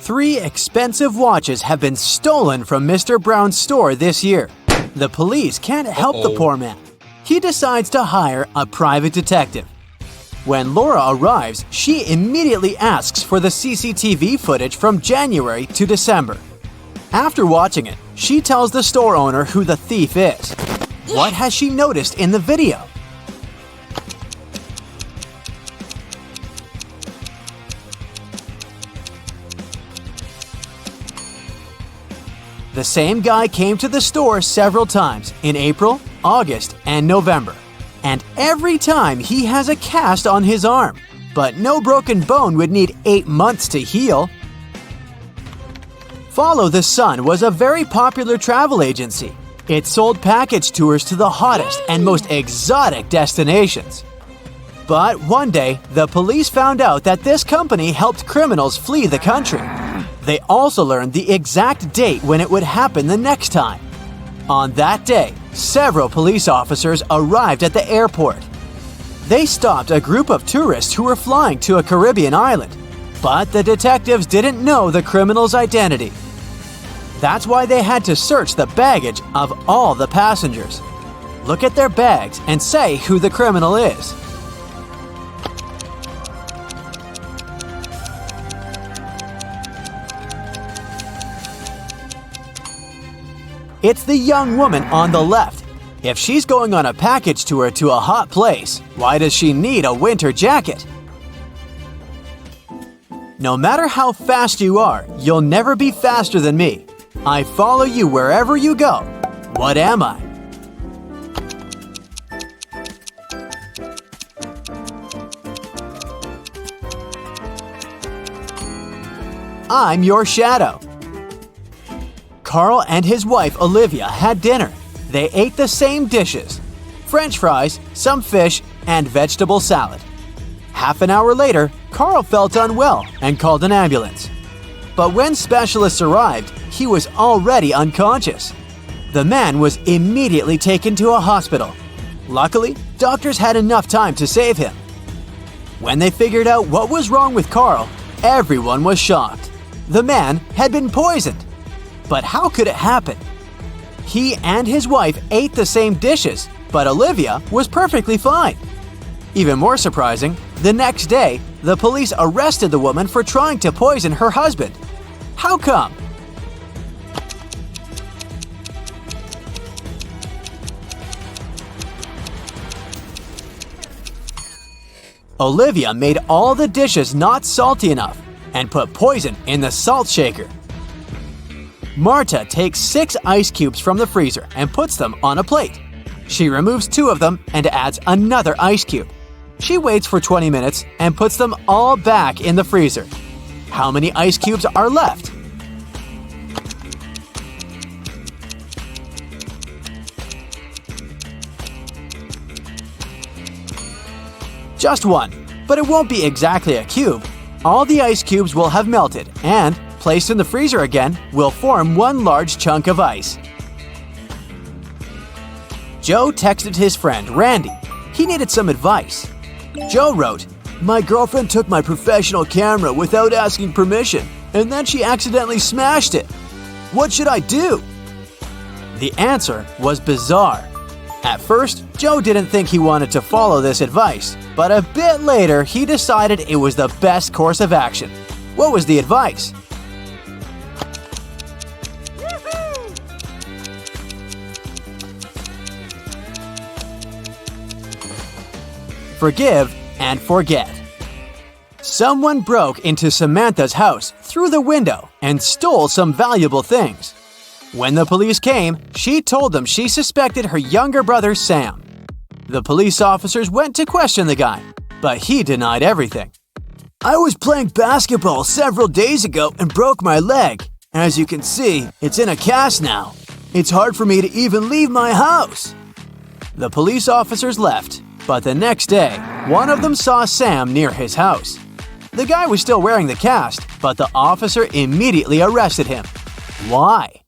3 expensive watches have been stolen from Mr. Brown's store this year. The police can't help the poor man. He decides to hire a private detective. When Laura arrives, she immediately asks for the CCTV footage from January to December. After watching it, she tells the store owner who the thief is. What has she noticed in the video? The same guy came to the store several times in April, August, and November. And every time he has a cast on his arm. But no broken bone would need 8 months to heal. Follow the Sun was a very popular travel agency. It sold package tours to the hottest and most exotic destinations. But one day, the police found out that this company helped criminals flee the country. They also learned the exact date when it would happen the next time. On that day, several police officers arrived at the airport. They stopped a group of tourists who were flying to a Caribbean island, but the detectives didn't know the criminal's identity. That's why they had to search the baggage of all the passengers. Look at their bags and say who the criminal is. It's the young woman on the left. If she's going on a package tour to a hot place, why does she need a winter jacket? No matter how fast you are, you'll never be faster than me. I follow you wherever you go. What am I? I'm your shadow. Carl and his wife Olivia had dinner. They ate the same dishes: French fries, some fish, and vegetable salad. Half an hour later, Carl felt unwell and called an ambulance. But when specialists arrived, he was already unconscious. The man was immediately taken to a hospital. Luckily, doctors had enough time to save him. When they figured out what was wrong with Carl, everyone was shocked. The man had been poisoned. But how could it happen? He and his wife ate the same dishes, but Olivia was perfectly fine. Even more surprising, the next day, the police arrested the woman for trying to poison her husband. How come? Olivia made all the dishes not salty enough and put poison in the salt shaker. Marta takes 6 ice cubes from the freezer and puts them on a plate. She removes 2 of them and adds another ice cube. She waits for 20 minutes and puts them all back in the freezer. How many ice cubes are left? Just 1, but it won't be exactly a cube. All the ice cubes will have melted and, placed in the freezer again, will form one large chunk of ice. Joe texted his friend Randy. He needed some advice. Joe wrote, "My girlfriend took my professional camera without asking permission, and then she accidentally smashed it. What should I do?" The answer was bizarre. At first, Joe didn't think he wanted to follow this advice, but a bit later he decided it was the best course of action. What was the advice? Forgive and forget. Someone broke into Samantha's house through the window and stole some valuable things. When the police came, she told them she suspected her younger brother Sam. The police officers went to question the guy, but he denied everything. "I was playing basketball several days ago and broke my leg. As you can see, it's in a cast now. It's hard for me to even leave my house." The police officers left, but the next day, one of them saw Sam near his house. The guy was still wearing the cast, but the officer immediately arrested him. Why?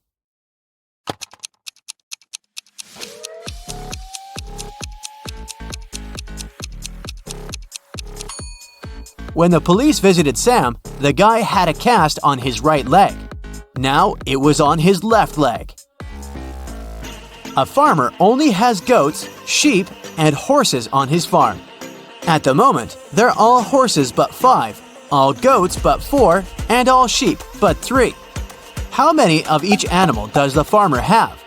When the police visited Sam, the guy had a cast on his right leg. Now it was on his left leg. A farmer only has goats, sheep, and horses on his farm. At the moment, they're all horses but 5, all goats but 4, and all sheep but 3. How many of each animal does the farmer have?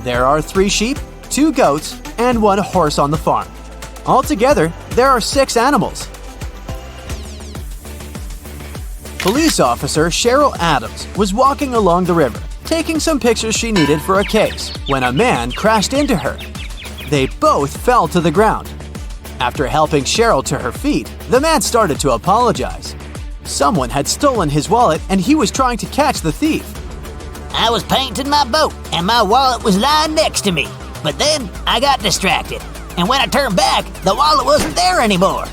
There are 3 sheep, 2 goats, and 1 horse on the farm. Altogether, there are 6 animals. Police officer Cheryl Adams was walking along the river, taking some pictures she needed for a case, when a man crashed into her. They both fell to the ground. After helping Cheryl to her feet, the man started to apologize. Someone had stolen his wallet and he was trying to catch the thief. I was painting my boat and my wallet was lying next to me. But then I got distracted. And when I turned back, the wallet wasn't there anymore.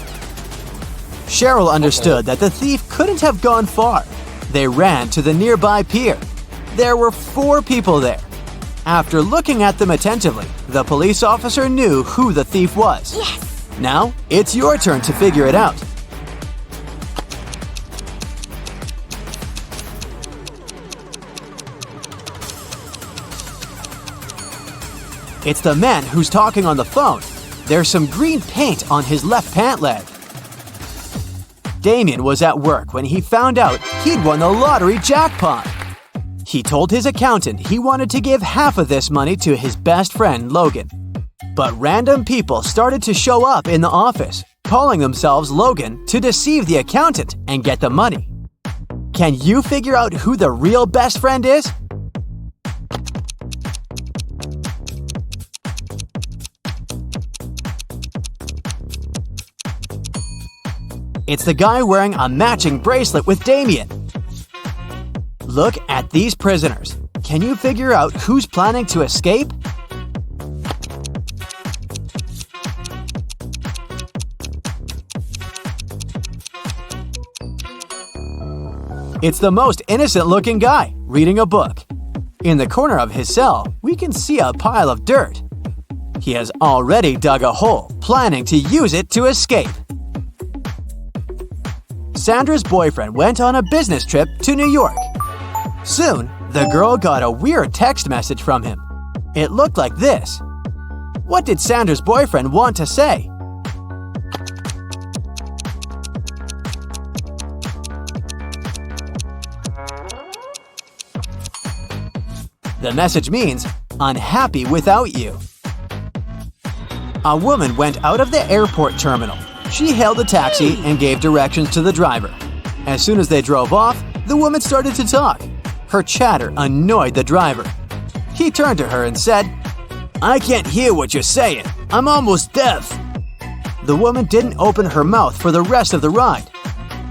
Cheryl understood that the thief couldn't have gone far. They ran to the nearby pier. There were 4 people there. After looking at them attentively, the police officer knew who the thief was. Yes! Now, it's your turn to figure it out. It's the man who's talking on the phone. There's some green paint on his left pant leg. Damien was at work when he found out he'd won the lottery jackpot. He told his accountant he wanted to give half of this money to his best friend, Logan. But random people started to show up in the office, calling themselves Logan to deceive the accountant and get the money. Can you figure out who the real best friend is? It's the guy wearing a matching bracelet with Damien. Look at these prisoners. Can you figure out who's planning to escape? It's the most innocent-looking guy, reading a book. In the corner of his cell, we can see a pile of dirt. He has already dug a hole, planning to use it to escape. Sandra's boyfriend went on a business trip to New York. Soon, the girl got a weird text message from him. It looked like this. What did Sandra's boyfriend want to say? The message means, "Unhappy without you." A woman went out of the airport terminal. She hailed a taxi and gave directions to the driver. As soon as they drove off, the woman started to talk. Her chatter annoyed the driver. He turned to her and said, "I can't hear what you're saying. I'm almost deaf." The woman didn't open her mouth for the rest of the ride.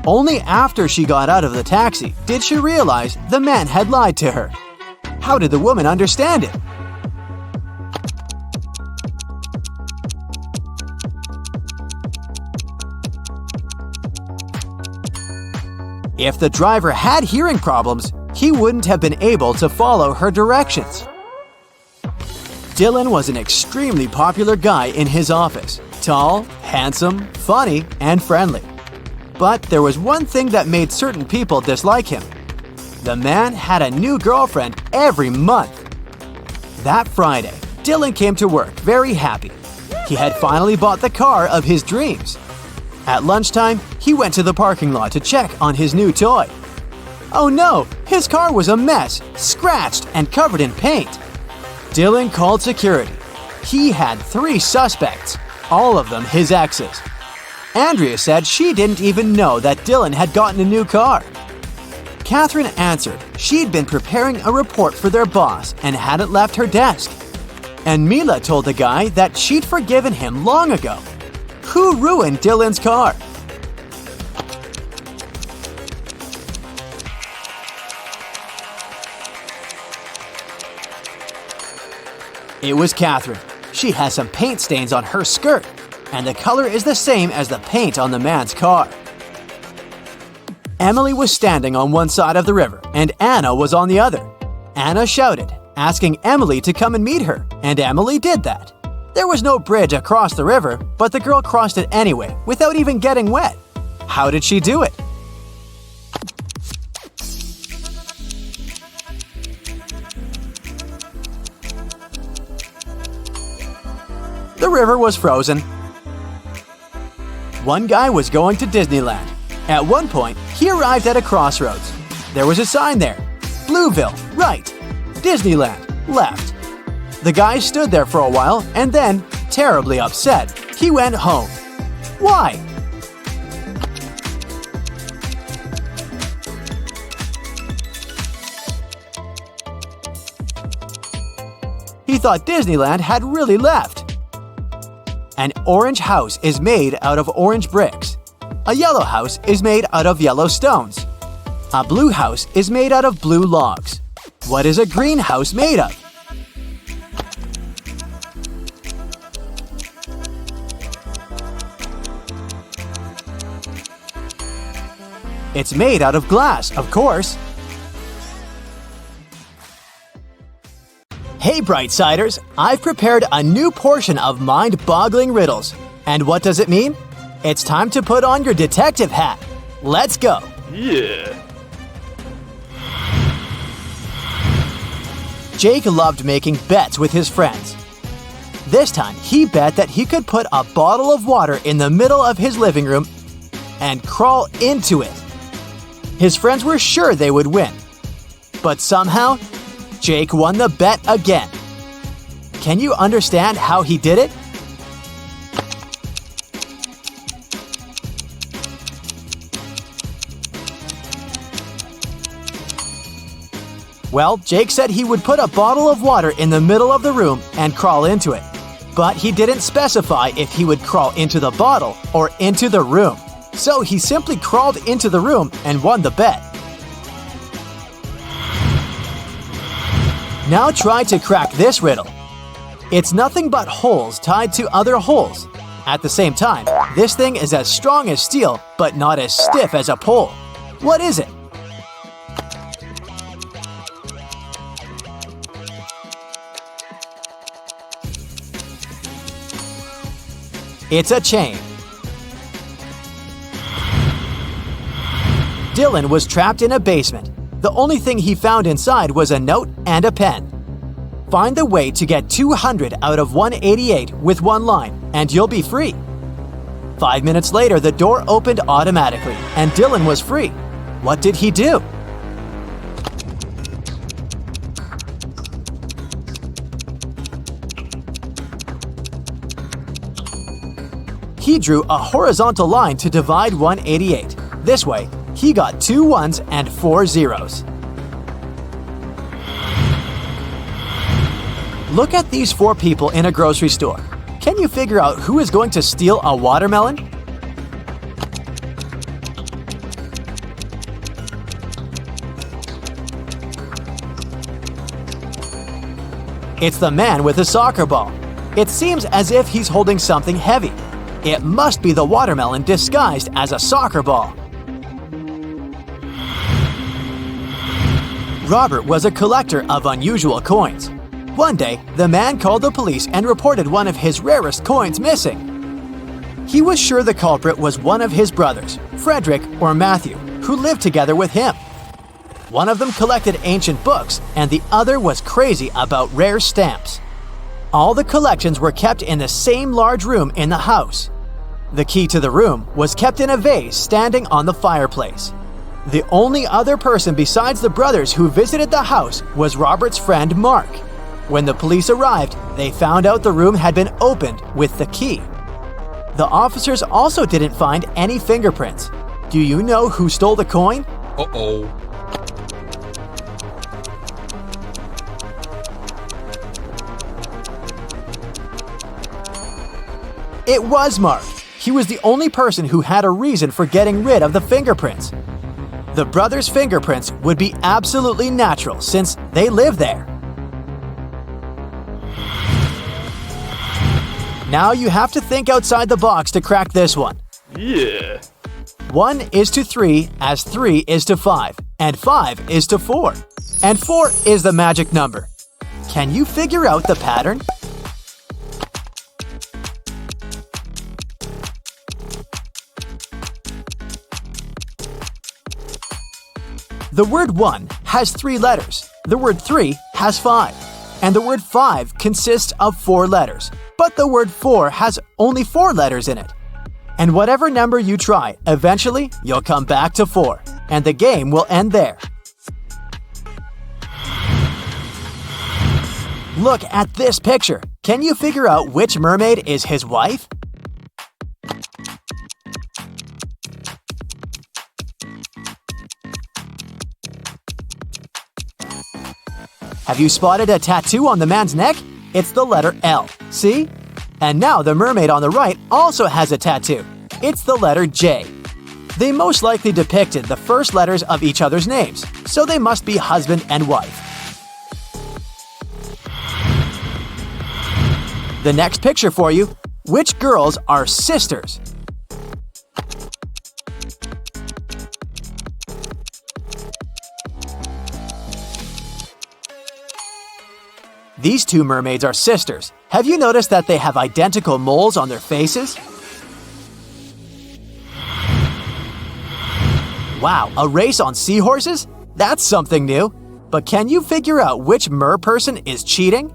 Only after she got out of the taxi did she realize the man had lied to her. How did the woman understand it? If the driver had hearing problems, he wouldn't have been able to follow her directions. Dylan was an extremely popular guy in his office. Tall, handsome, funny, and friendly. But there was one thing that made certain people dislike him. The man had a new girlfriend every month. That Friday, Dylan came to work very happy. He had finally bought the car of his dreams. At lunchtime, he went to the parking lot to check on his new toy. Oh no, his car was a mess, scratched and covered in paint. Dylan called security. He had 3 suspects, all of them his exes. Andrea said she didn't even know that Dylan had gotten a new car. Catherine answered she'd been preparing a report for their boss and hadn't left her desk. And Mila told the guy that she'd forgiven him long ago. Who ruined Dylan's car? It was Catherine. She has some paint stains on her skirt, and the color is the same as the paint on the man's car. Emily was standing on one side of the river, and Anna was on the other. Anna shouted, asking Emily to come and meet her, and Emily did that. There was no bridge across the river, but the girl crossed it anyway, without even getting wet. How did she do it? The river was frozen. One guy was going to Disneyland. At one point, he arrived at a crossroads. There was a sign there. Blueville, right. Disneyland, left. The guy stood there for a while and then, terribly upset, he went home. Why? He thought Disneyland had really left. An orange house is made out of orange bricks. A yellow house is made out of yellow stones. A blue house is made out of blue logs. What is a green house made of? It's made out of glass, of course. Hey Brightsiders, I've prepared a new portion of mind-boggling riddles. And what does it mean? It's time to put on your detective hat. Let's go! Yeah. Jake loved making bets with his friends. This time, he bet that he could put a bottle of water in the middle of his living room and crawl into it. His friends were sure they would win. But somehow, Jake won the bet again. Can you understand how he did it? Well, Jake said he would put a bottle of water in the middle of the room and crawl into it. But he didn't specify if he would crawl into the bottle or into the room. So he simply crawled into the room and won the bet. Now try to crack this riddle. It's nothing but holes tied to other holes. At the same time, this thing is as strong as steel, but not as stiff as a pole. What is it? It's a chain. Dylan was trapped in a basement. The only thing he found inside was a note and a pen. Find the way to get 200 out of 188 with one line, and you'll be free. 5 minutes later, the door opened automatically, and Dylan was free. What did he do? He drew a horizontal line to divide 188. This way, he got 2 ones and 4 zeros. Look at these 4 people in a grocery store. Can you figure out who is going to steal a watermelon? It's the man with a soccer ball. It seems as if he's holding something heavy. It must be the watermelon disguised as a soccer ball. Robert was a collector of unusual coins. One day, the man called the police and reported one of his rarest coins missing. He was sure the culprit was one of his brothers, Frederick or Matthew, who lived together with him. One of them collected ancient books, and the other was crazy about rare stamps. All the collections were kept in the same large room in the house. The key to the room was kept in a vase standing on the fireplace. The only other person besides the brothers who visited the house was Robert's friend Mark. When the police arrived, they found out the room had been opened with the key. The officers also didn't find any fingerprints. Do you know who stole the coin? Uh-oh. It was Mark. He was the only person who had a reason for getting rid of the fingerprints. The brothers' fingerprints would be absolutely natural since they live there. Now you have to think outside the box to crack this one. Yeah. 1 is to 3 as 3 is to 5, and 5 is to 4. And 4 is the magic number. Can you figure out the pattern? The word 1 has 3 letters, the word 3 has 5, and the word 5 consists of 4 letters, but the word 4 has only 4 letters in it. And whatever number you try, eventually you'll come back to 4, and the game will end there. Look at this picture. Can you figure out which mermaid is his wife? Have you spotted a tattoo on the man's neck? It's the letter L, see? And now the mermaid on the right also has a tattoo. It's the letter J. They most likely depicted the first letters of each other's names, so they must be husband and wife. The next picture for you. Which girls are sisters? These 2 mermaids are sisters. Have you noticed that they have identical moles on their faces? Wow, a race on seahorses? That's something new. But can you figure out which mer person is cheating?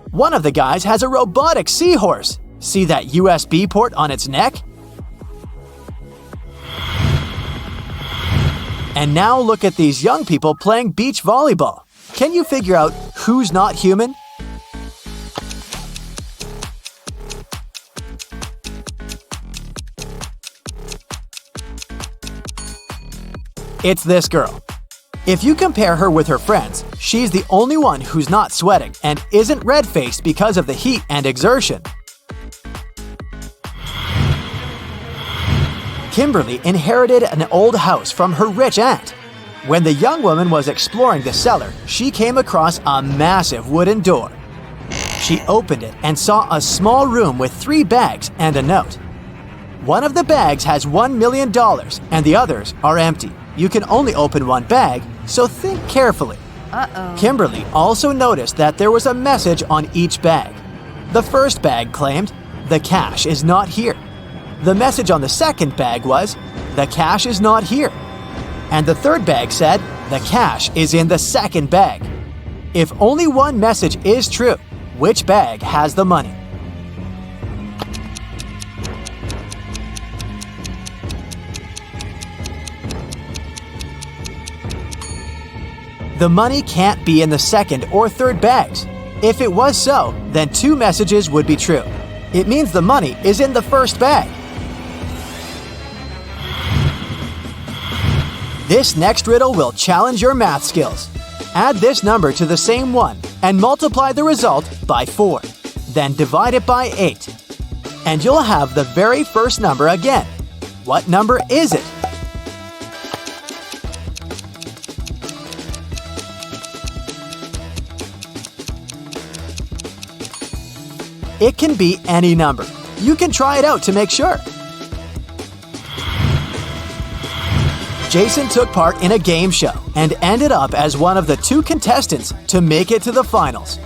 One of the guys has a robotic seahorse. See that USB port on its neck? And now look at these young people playing beach volleyball. Can you figure out who's not human? It's this girl. If you compare her with her friends, she's the only one who's not sweating and isn't red-faced because of the heat and exertion. Kimberly inherited an old house from her rich aunt. When the young woman was exploring the cellar, she came across a massive wooden door. She opened it and saw a small room with 3 bags and a note. One of the bags has $1 million and the others are empty. You can only open one bag, so think carefully. Kimberly also noticed that there was a message on each bag. The first bag claimed, "The cash is not here." The message on the second bag was, "The cash is not here." And the third bag said, "The cash is in the second bag." If only one message is true, which bag has the money? The money can't be in the second or third bags. If it was so, then 2 messages would be true. It means the money is in the first bag. This next riddle will challenge your math skills. Add this number to the same one and multiply the result by 4. Then divide it by 8. And you'll have the very first number again. What number is it? It can be any number. You can try it out to make sure. Jason took part in a game show and ended up as one of the 2 contestants to make it to the finals.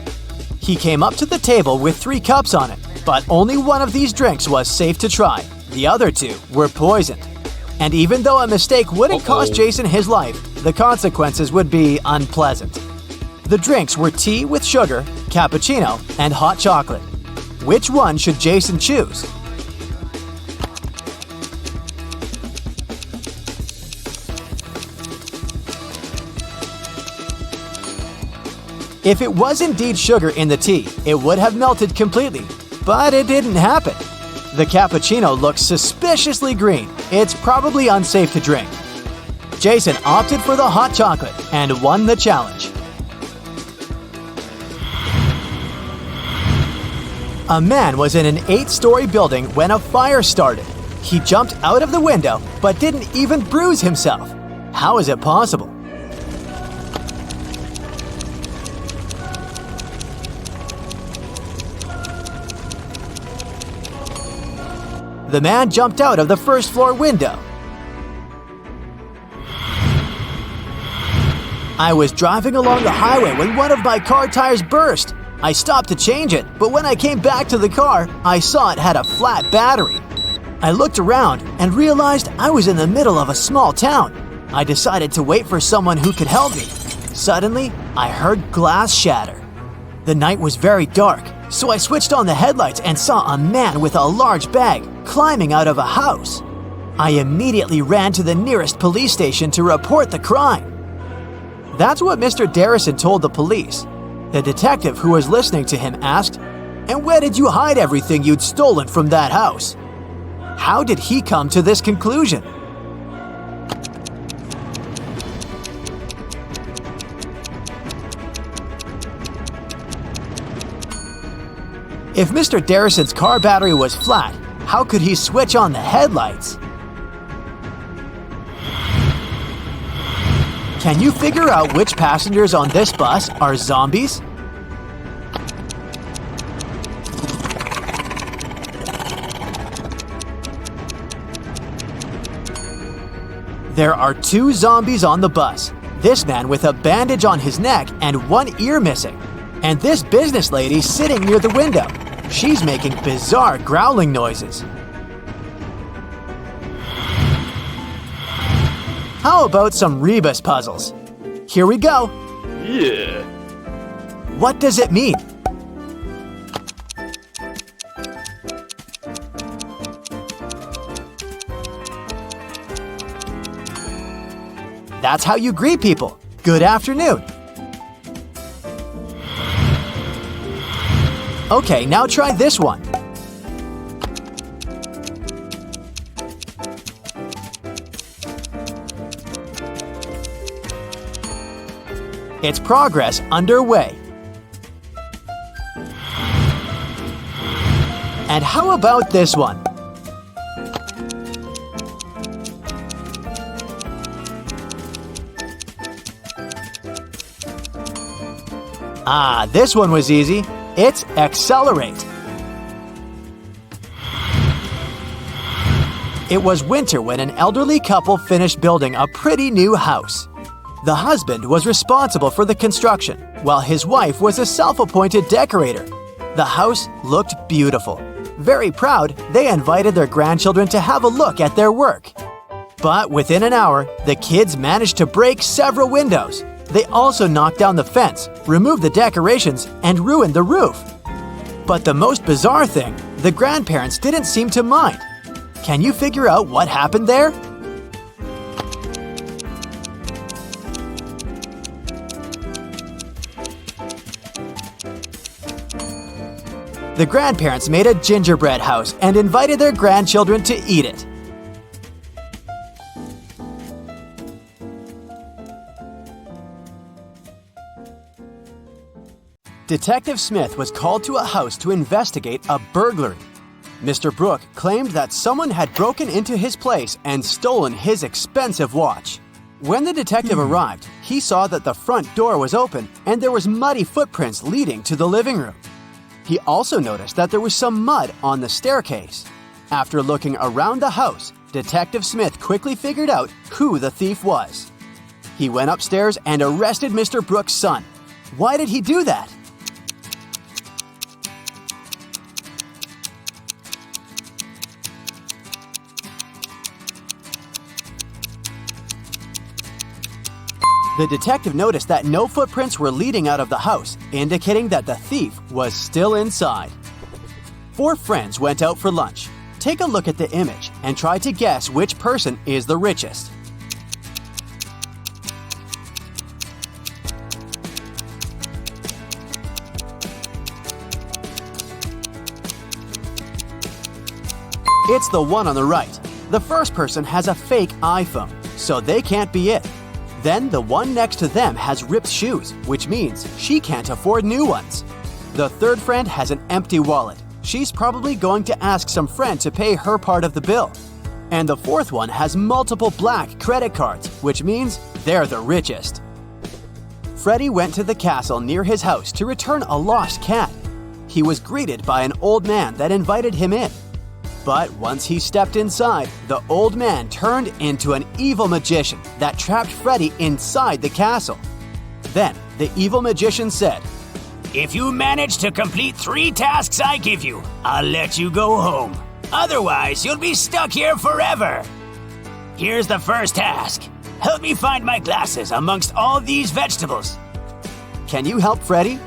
He came up to the table with 3 cups on it, but only one of these drinks was safe to try. The other 2 were poisoned. And even though a mistake wouldn't cost Jason his life, the consequences would be unpleasant. The drinks were tea with sugar, cappuccino, and hot chocolate. Which one should Jason choose? If it was indeed sugar in the tea, it would have melted completely, but it didn't happen. The cappuccino looks suspiciously green. It's probably unsafe to drink. Jason opted for the hot chocolate and won the challenge. A man was in an 8-story building when a fire started. He jumped out of the window but didn't even bruise himself. How is it possible? The man jumped out of the first floor window. I was driving along the highway when one of my car tires burst. I stopped to change it, but when I came back to the car, I saw it had a flat battery. I looked around and realized I was in the middle of a small town. I decided to wait for someone who could help me. Suddenly, I heard glass shatter. The night was very dark, so I switched on the headlights and saw a man with a large bag climbing out of a house. I immediately ran to the nearest police station to report the crime. That's what Mr. Darrison told the police. The detective who was listening to him asked, "And where did you hide everything you'd stolen from that house?" How did he come to this conclusion? If Mr. Darrison's car battery was flat, how could he switch on the headlights? Can you figure out which passengers on this bus are zombies? There are 2 zombies on the bus. This man with a bandage on his neck and one ear missing. And this business lady sitting near the window. She's making bizarre growling noises. How about some rebus puzzles? Here we go. Yeah. What does it mean? That's how you greet people. Good afternoon. Okay, now try this one. It's progress underway. And how about this one? Ah, this one was easy. It's accelerate. It was winter when an elderly couple finished building a pretty new house. The husband was responsible for the construction, while his wife was a self-appointed decorator. The house looked beautiful. Very proud, they invited their grandchildren to have a look at their work. But within an hour, the kids managed to break several windows. They also knocked down the fence, removed the decorations, and ruined the roof. But the most bizarre thing, the grandparents didn't seem to mind. Can you figure out what happened there? The grandparents made a gingerbread house and invited their grandchildren to eat it. Detective Smith was called to a house to investigate a burglary. Mr. Brooke claimed that someone had broken into his place and stolen his expensive watch. When the detective arrived, he saw that the front door was open and there was muddy footprints leading to the living room. He also noticed that there was some mud on the staircase. After looking around the house, Detective Smith quickly figured out who the thief was. He went upstairs and arrested Mr. Brooke's son. Why did he do that? The detective noticed that no footprints were leading out of the house, indicating that the thief was still inside. 4 friends went out for lunch. Take a look at the image and try to guess which person is the richest. It's the one on the right. The first person has a fake iPhone, so they can't be it. Then the one next to them has ripped shoes, which means she can't afford new ones. The third friend has an empty wallet. She's probably going to ask some friend to pay her part of the bill. And the fourth one has multiple black credit cards, which means they're the richest. Freddie went to the castle near his house to return a lost cat. He was greeted by an old man that invited him in. But once he stepped inside, the old man turned into an evil magician that trapped Freddy inside the castle. Then the evil magician said, If you manage to complete 3 tasks I give you, I'll let you go home. Otherwise, you'll be stuck here forever. Here's the first task. Help me find my glasses amongst all these vegetables. "Can you help Freddy?"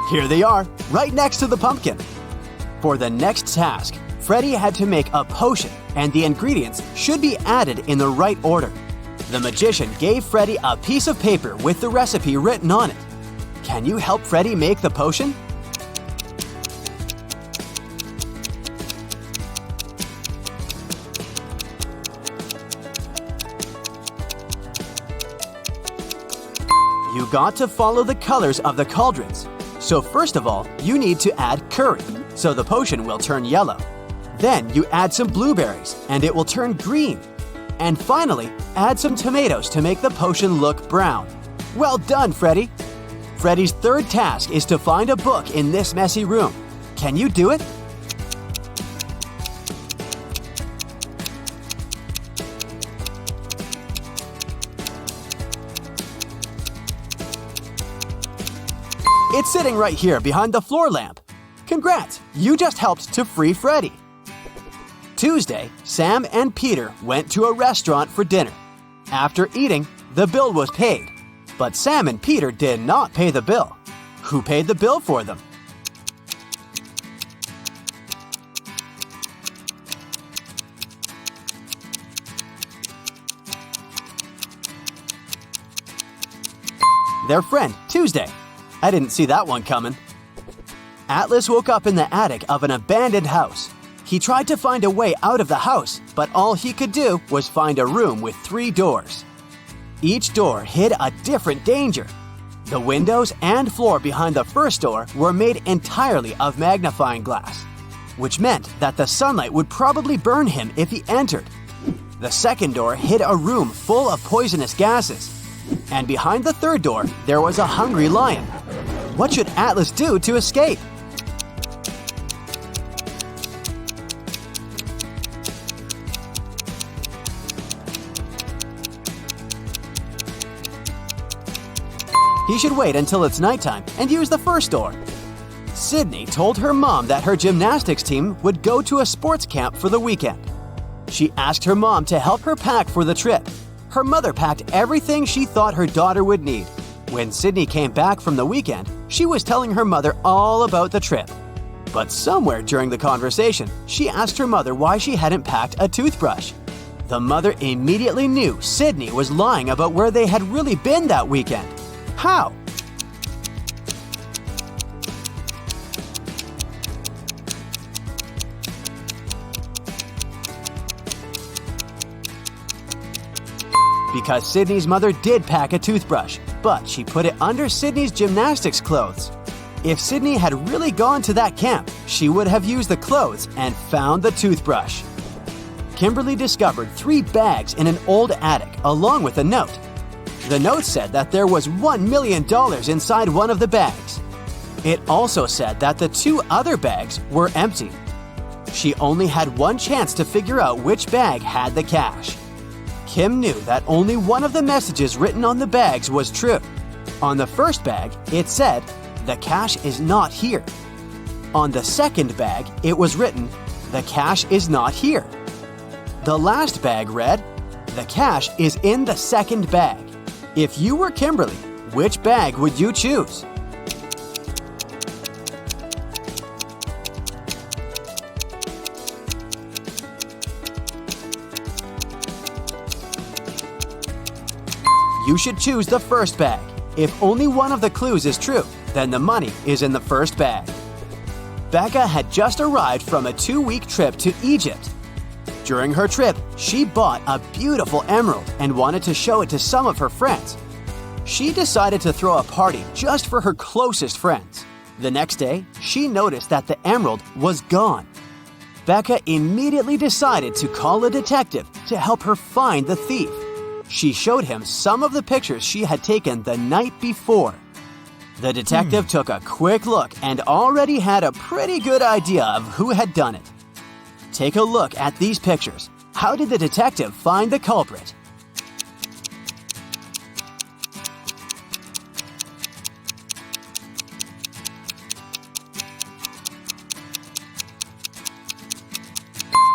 Here they are, right next to the pumpkin. For the next task, Freddy had to make a potion, and the ingredients should be added in the right order. The magician gave Freddy a piece of paper with the recipe written on it. Can you help Freddy make the potion? You got to follow the colors of the cauldrons. So first of all, you need to add curry, so the potion will turn yellow. Then you add some blueberries, and it will turn green. And finally, add some tomatoes to make the potion look brown. Well done, Freddy! Freddy's third task is to find a book in this messy room. Can you do it? It's sitting right here behind the floor lamp. Congrats, you just helped to free Freddy. Tuesday, Sam and Peter went to a restaurant for dinner. After eating, the bill was paid. But Sam and Peter did not pay the bill. Who paid the bill for them? Their friend, Tuesday. I didn't see that one coming. Atlas woke up in the attic of an abandoned house. He tried to find a way out of the house, but all he could do was find a room with 3 doors. Each door hid a different danger. The windows and floor behind the first door were made entirely of magnifying glass, which meant that the sunlight would probably burn him if he entered. The second door hid a room full of poisonous gases. And behind the third door, there was a hungry lion. What should Atlas do to escape? He should wait until it's nighttime and use the first door. Sydney told her mom that her gymnastics team would go to a sports camp for the weekend. She asked her mom to help her pack for the trip. Her mother packed everything she thought her daughter would need. When Sydney came back from the weekend, she was telling her mother all about the trip. But somewhere during the conversation, she asked her mother why she hadn't packed a toothbrush. The mother immediately knew Sydney was lying about where they had really been that weekend. How? Because Sydney's mother did pack a toothbrush, but she put it under Sydney's gymnastics clothes. If Sydney had really gone to that camp, she would have used the clothes and found the toothbrush. Kimberly discovered 3 bags in an old attic along with a note. The note said that there was $1 million inside one of the bags. It also said that the 2 other bags were empty. She only had one chance to figure out which bag had the cash. Kim knew that only one of the messages written on the bags was true. On the first bag, it said, "The cash is not here." On the second bag, it was written, "The cash is not here." The last bag read, "The cash is in the second bag." If you were Kimberly, which bag would you choose? You should choose the first bag. If only one of the clues is true, then the money is in the first bag. Becca had just arrived from a 2-week trip to Egypt. During her trip, she bought a beautiful emerald and wanted to show it to some of her friends. She decided to throw a party just for her closest friends. The next day, she noticed that the emerald was gone. Becca immediately decided to call a detective to help her find the thief. She showed him some of the pictures she had taken the night before. The detective took a quick look and already had a pretty good idea of who had done it. Take a look at these pictures. How did the detective find the culprit?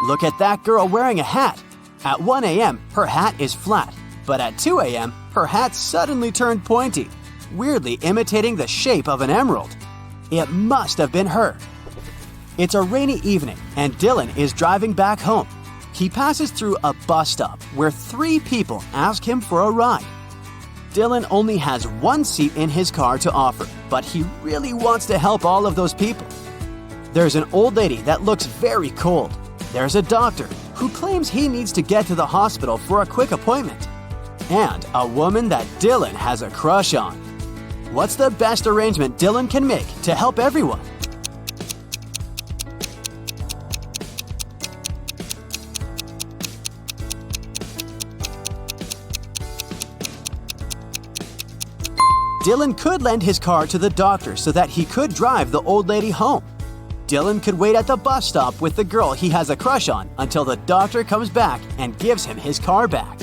Look at that girl wearing a hat. At 1 a.m., her hat is flat, but at 2 a.m., her hat suddenly turned pointy, weirdly imitating the shape of an emerald. It must have been her. It's a rainy evening, and Dylan is driving back home. He passes through a bus stop where 3 people ask him for a ride. Dylan only has 1 seat in his car to offer, but he really wants to help all of those people. There's an old lady that looks very cold. There's a doctor who claims he needs to get to the hospital for a quick appointment. And a woman that Dylan has a crush on. What's the best arrangement Dylan can make to help everyone? Dylan could lend his car to the doctor so that he could drive the old lady home. Dylan could wait at the bus stop with the girl he has a crush on until the doctor comes back and gives him his car back.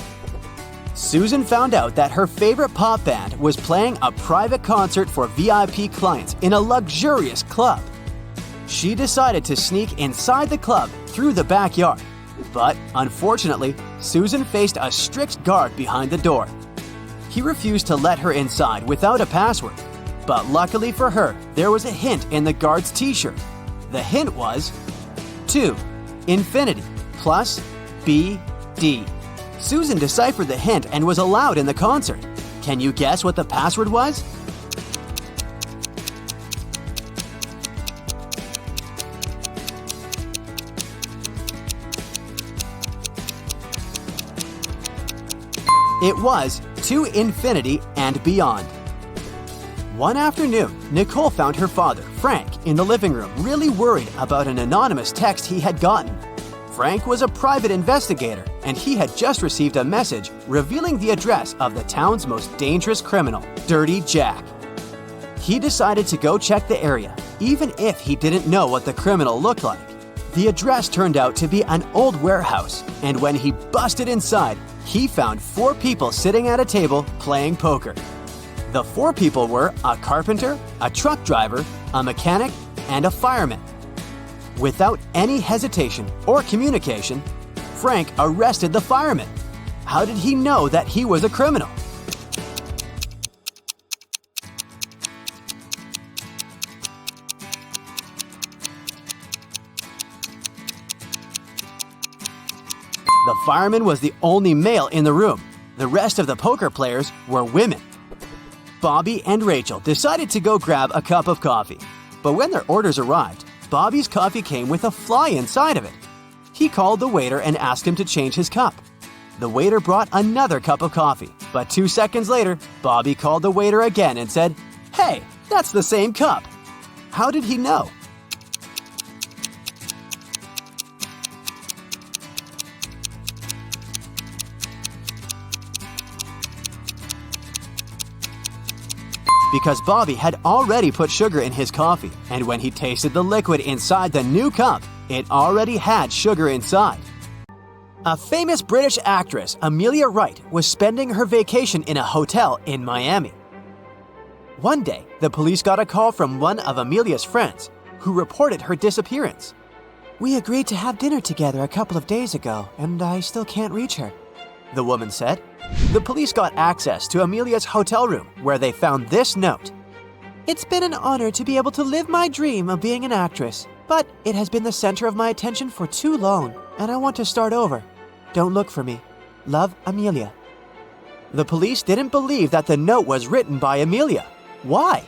Susan found out that her favorite pop band was playing a private concert for VIP clients in a luxurious club. She decided to sneak inside the club through the backyard. But unfortunately, Susan faced a strict guard behind the door. He refused to let her inside without a password. But luckily for her, there was a hint in the guard's t-shirt. The hint was 2, infinity, plus BD. Susan deciphered the hint and was allowed in the concert. Can you guess what the password was? It was to infinity and beyond. One afternoon, Nicole found her father, Frank, in the living room, really worried about an anonymous text he had gotten. Frank was a private investigator, and he had just received a message revealing the address of the town's most dangerous criminal, Dirty Jack. He decided to go check the area, even if he didn't know what the criminal looked like. The address turned out to be an old warehouse, and when he busted inside, he found 4 people sitting at a table playing poker. The 4 people were a carpenter, a truck driver, a mechanic, and a fireman. Without any hesitation or communication, Frank arrested the fireman. How did he know that he was a criminal? The fireman was the only male in the room. The rest of the poker players were women. Bobby and Rachel decided to go grab a cup of coffee. But when their orders arrived, Bobby's coffee came with a fly inside of it. He called the waiter and asked him to change his cup. The waiter brought another cup of coffee, but 2 seconds later, Bobby called the waiter again and said, "Hey, that's the same cup." How did he know? Because Bobby had already put sugar in his coffee, and when he tasted the liquid inside the new cup, it already had sugar inside. A famous British actress, Amelia Wright, was spending her vacation in a hotel in Miami. One day, the police got a call from one of Amelia's friends, who reported her disappearance. "We agreed to have dinner together a couple of days ago, and I still can't reach her," the woman said. The police got access to Amelia's hotel room, where they found this note. "It's been an honor to be able to live my dream of being an actress, but it has been the center of my attention for too long, and I want to start over. Don't look for me. Love, Amelia." The police didn't believe that the note was written by Amelia. Why?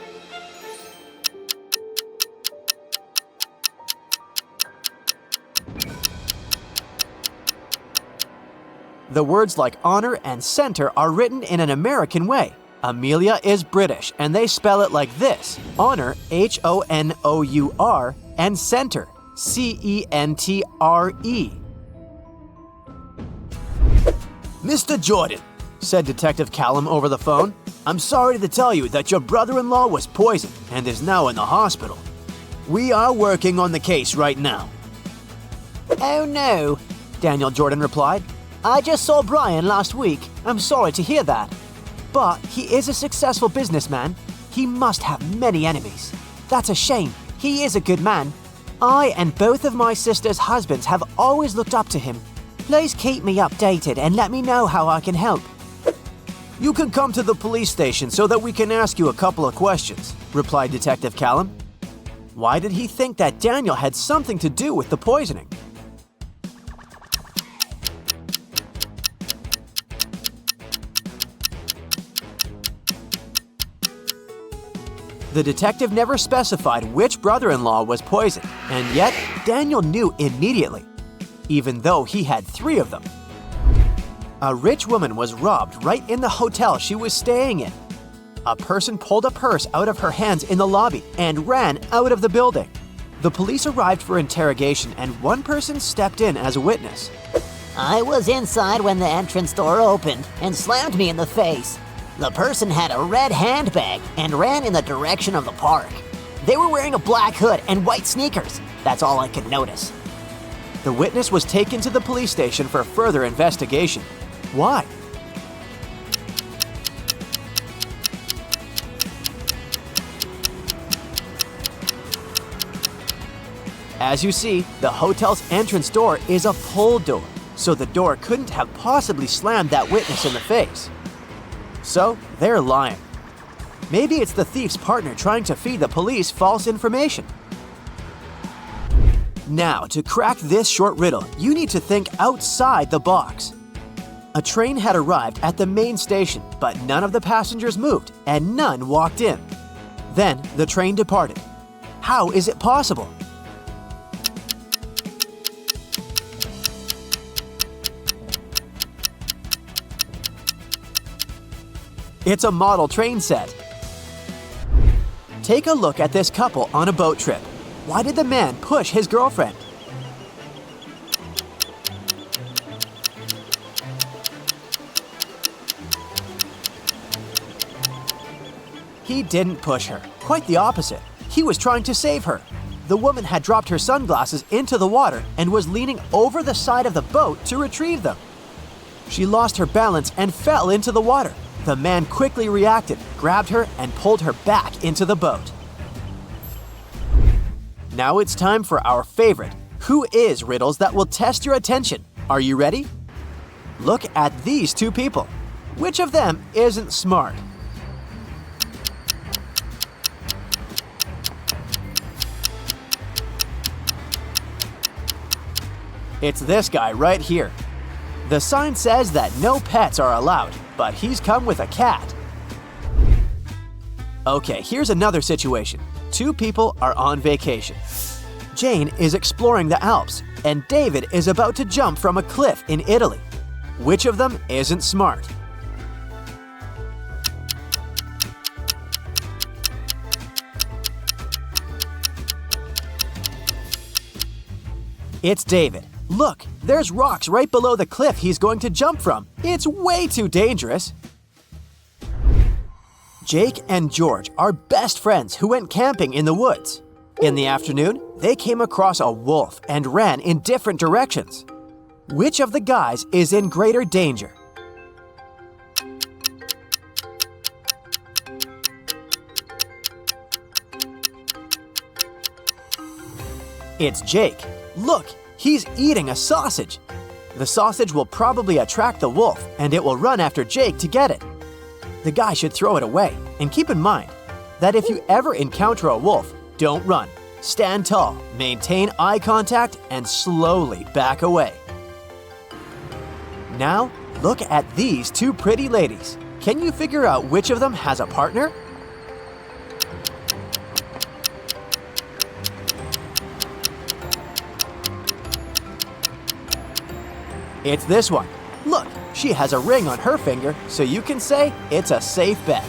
The words like honor and center are written in an American way. Amelia is British, and they spell it like this: honor, H-O-N-O-U-R, and center, C-E-N-T-R-E. Mr. Jordan, said Detective Callum over the phone, I'm sorry to tell you that your brother-in-law was poisoned and is now in the hospital. We are working on the case right now. Oh no, Daniel Jordan replied. I just saw Brian last week. I'm sorry to hear that. But he is a successful businessman. He must have many enemies. That's a shame. He is a good man. I and both of my sister's husbands have always looked up to him. Please keep me updated and let me know how I can help. You can come to the police station so that we can ask you a couple of questions, replied Detective Callum. Why did he think that Daniel had something to do with the poisoning? The detective never specified which brother-in-law was poisoned, and yet Daniel knew immediately, even though he had 3 of them. A rich woman was robbed right in the hotel she was staying in. A person pulled a purse out of her hands in the lobby and ran out of the building. The police arrived for interrogation and one person stepped in as a witness. I was inside when the entrance door opened and slammed me in the face. The person had a red handbag and ran in the direction of the park. They were wearing a black hood and white sneakers. That's all I could notice. The witness was taken to the police station for further investigation. Why? As you see, the hotel's entrance door is a pull door, so the door couldn't have possibly slammed that witness in the face. So, they're lying. Maybe it's the thief's partner trying to feed the police false information. Now, to crack this short riddle, you need to think outside the box. A train had arrived at the main station, but none of the passengers moved and none walked in. Then, the train departed. How is it possible? It's a model train set. Take a look at this couple on a boat trip. Why did the man push his girlfriend? He didn't push her. Quite the opposite. He was trying to save her. The woman had dropped her sunglasses into the water and was leaning over the side of the boat to retrieve them. She lost her balance and fell into the water. The man quickly reacted, grabbed her, and pulled her back into the boat. Now it's time for our favorite, Who Is riddles that will test your attention. Are you ready? Look at these 2 people. Which of them isn't smart? It's this guy right here. The sign says that no pets are allowed, but he's come with a cat. Okay, here's another situation. 2 people are on vacation. Jane is exploring the Alps, and David is about to jump from a cliff in Italy. Which of them isn't smart? It's David. Look, there's rocks right below the cliff he's going to jump from. It's way too dangerous. Jake and George are best friends who went camping in the woods. In the afternoon, they came across a wolf and ran in different directions. Which of the guys is in greater danger? It's Jake. Look, he's eating a sausage. The sausage will probably attract the wolf, and it will run after Jake to get it. The guy should throw it away, and keep in mind that if you ever encounter a wolf, don't run. Stand tall, maintain eye contact, and slowly back away. Now, look at these 2 pretty ladies. Can you figure out which of them has a partner? It's this one. Look, she has a ring on her finger, so you can say it's a safe bet.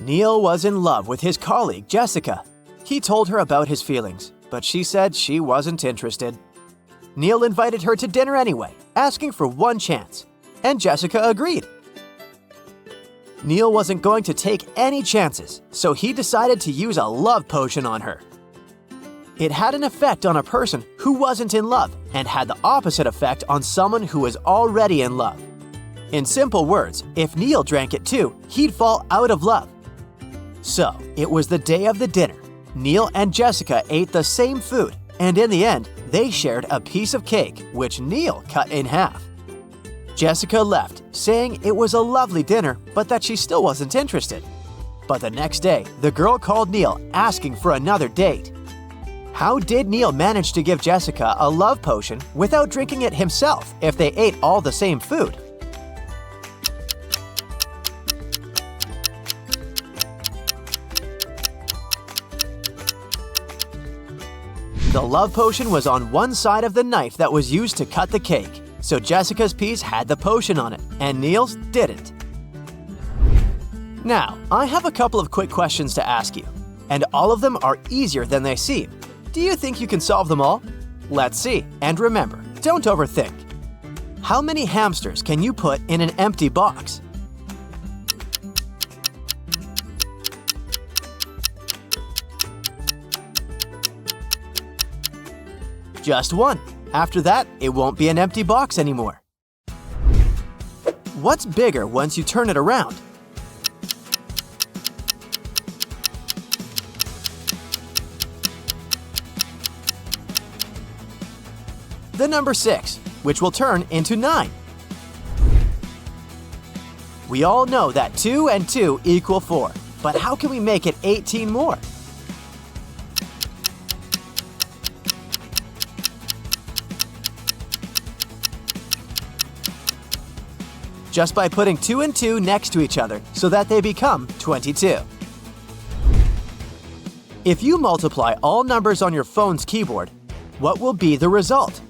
Neil was in love with his colleague, Jessica. He told her about his feelings, but she said she wasn't interested. Neil invited her to dinner anyway, asking for one chance, and Jessica agreed. Neil wasn't going to take any chances, so he decided to use a love potion on her. It had an effect on a person who wasn't in love and had the opposite effect on someone who was already in love. In simple words, if Neil drank it too, he'd fall out of love. So, it was the day of the dinner. Neil and Jessica ate the same food, and in the end, they shared a piece of cake, which Neil cut in half. Jessica left, saying it was a lovely dinner, but that she still wasn't interested. But the next day, the girl called Neil asking for another date. How did Neil manage to give Jessica a love potion without drinking it himself if they ate all the same food? The love potion was on one side of the knife that was used to cut the cake, so Jessica's piece had the potion on it, and Neil's didn't. Now, I have a couple of quick questions to ask you, and all of them are easier than they seem. Do you think you can solve them all? Let's see, and remember, don't overthink. How many hamsters can you put in an empty box? Just one. After that, it won't be an empty box anymore. What's bigger once you turn it around? The number 6, which will turn into 9. We all know that 2 and 2 equal 4, but how can we make it 18 more? Just by putting 2 and 2 next to each other so that they become 22. If you multiply all numbers on your phone's keyboard, what will be the result?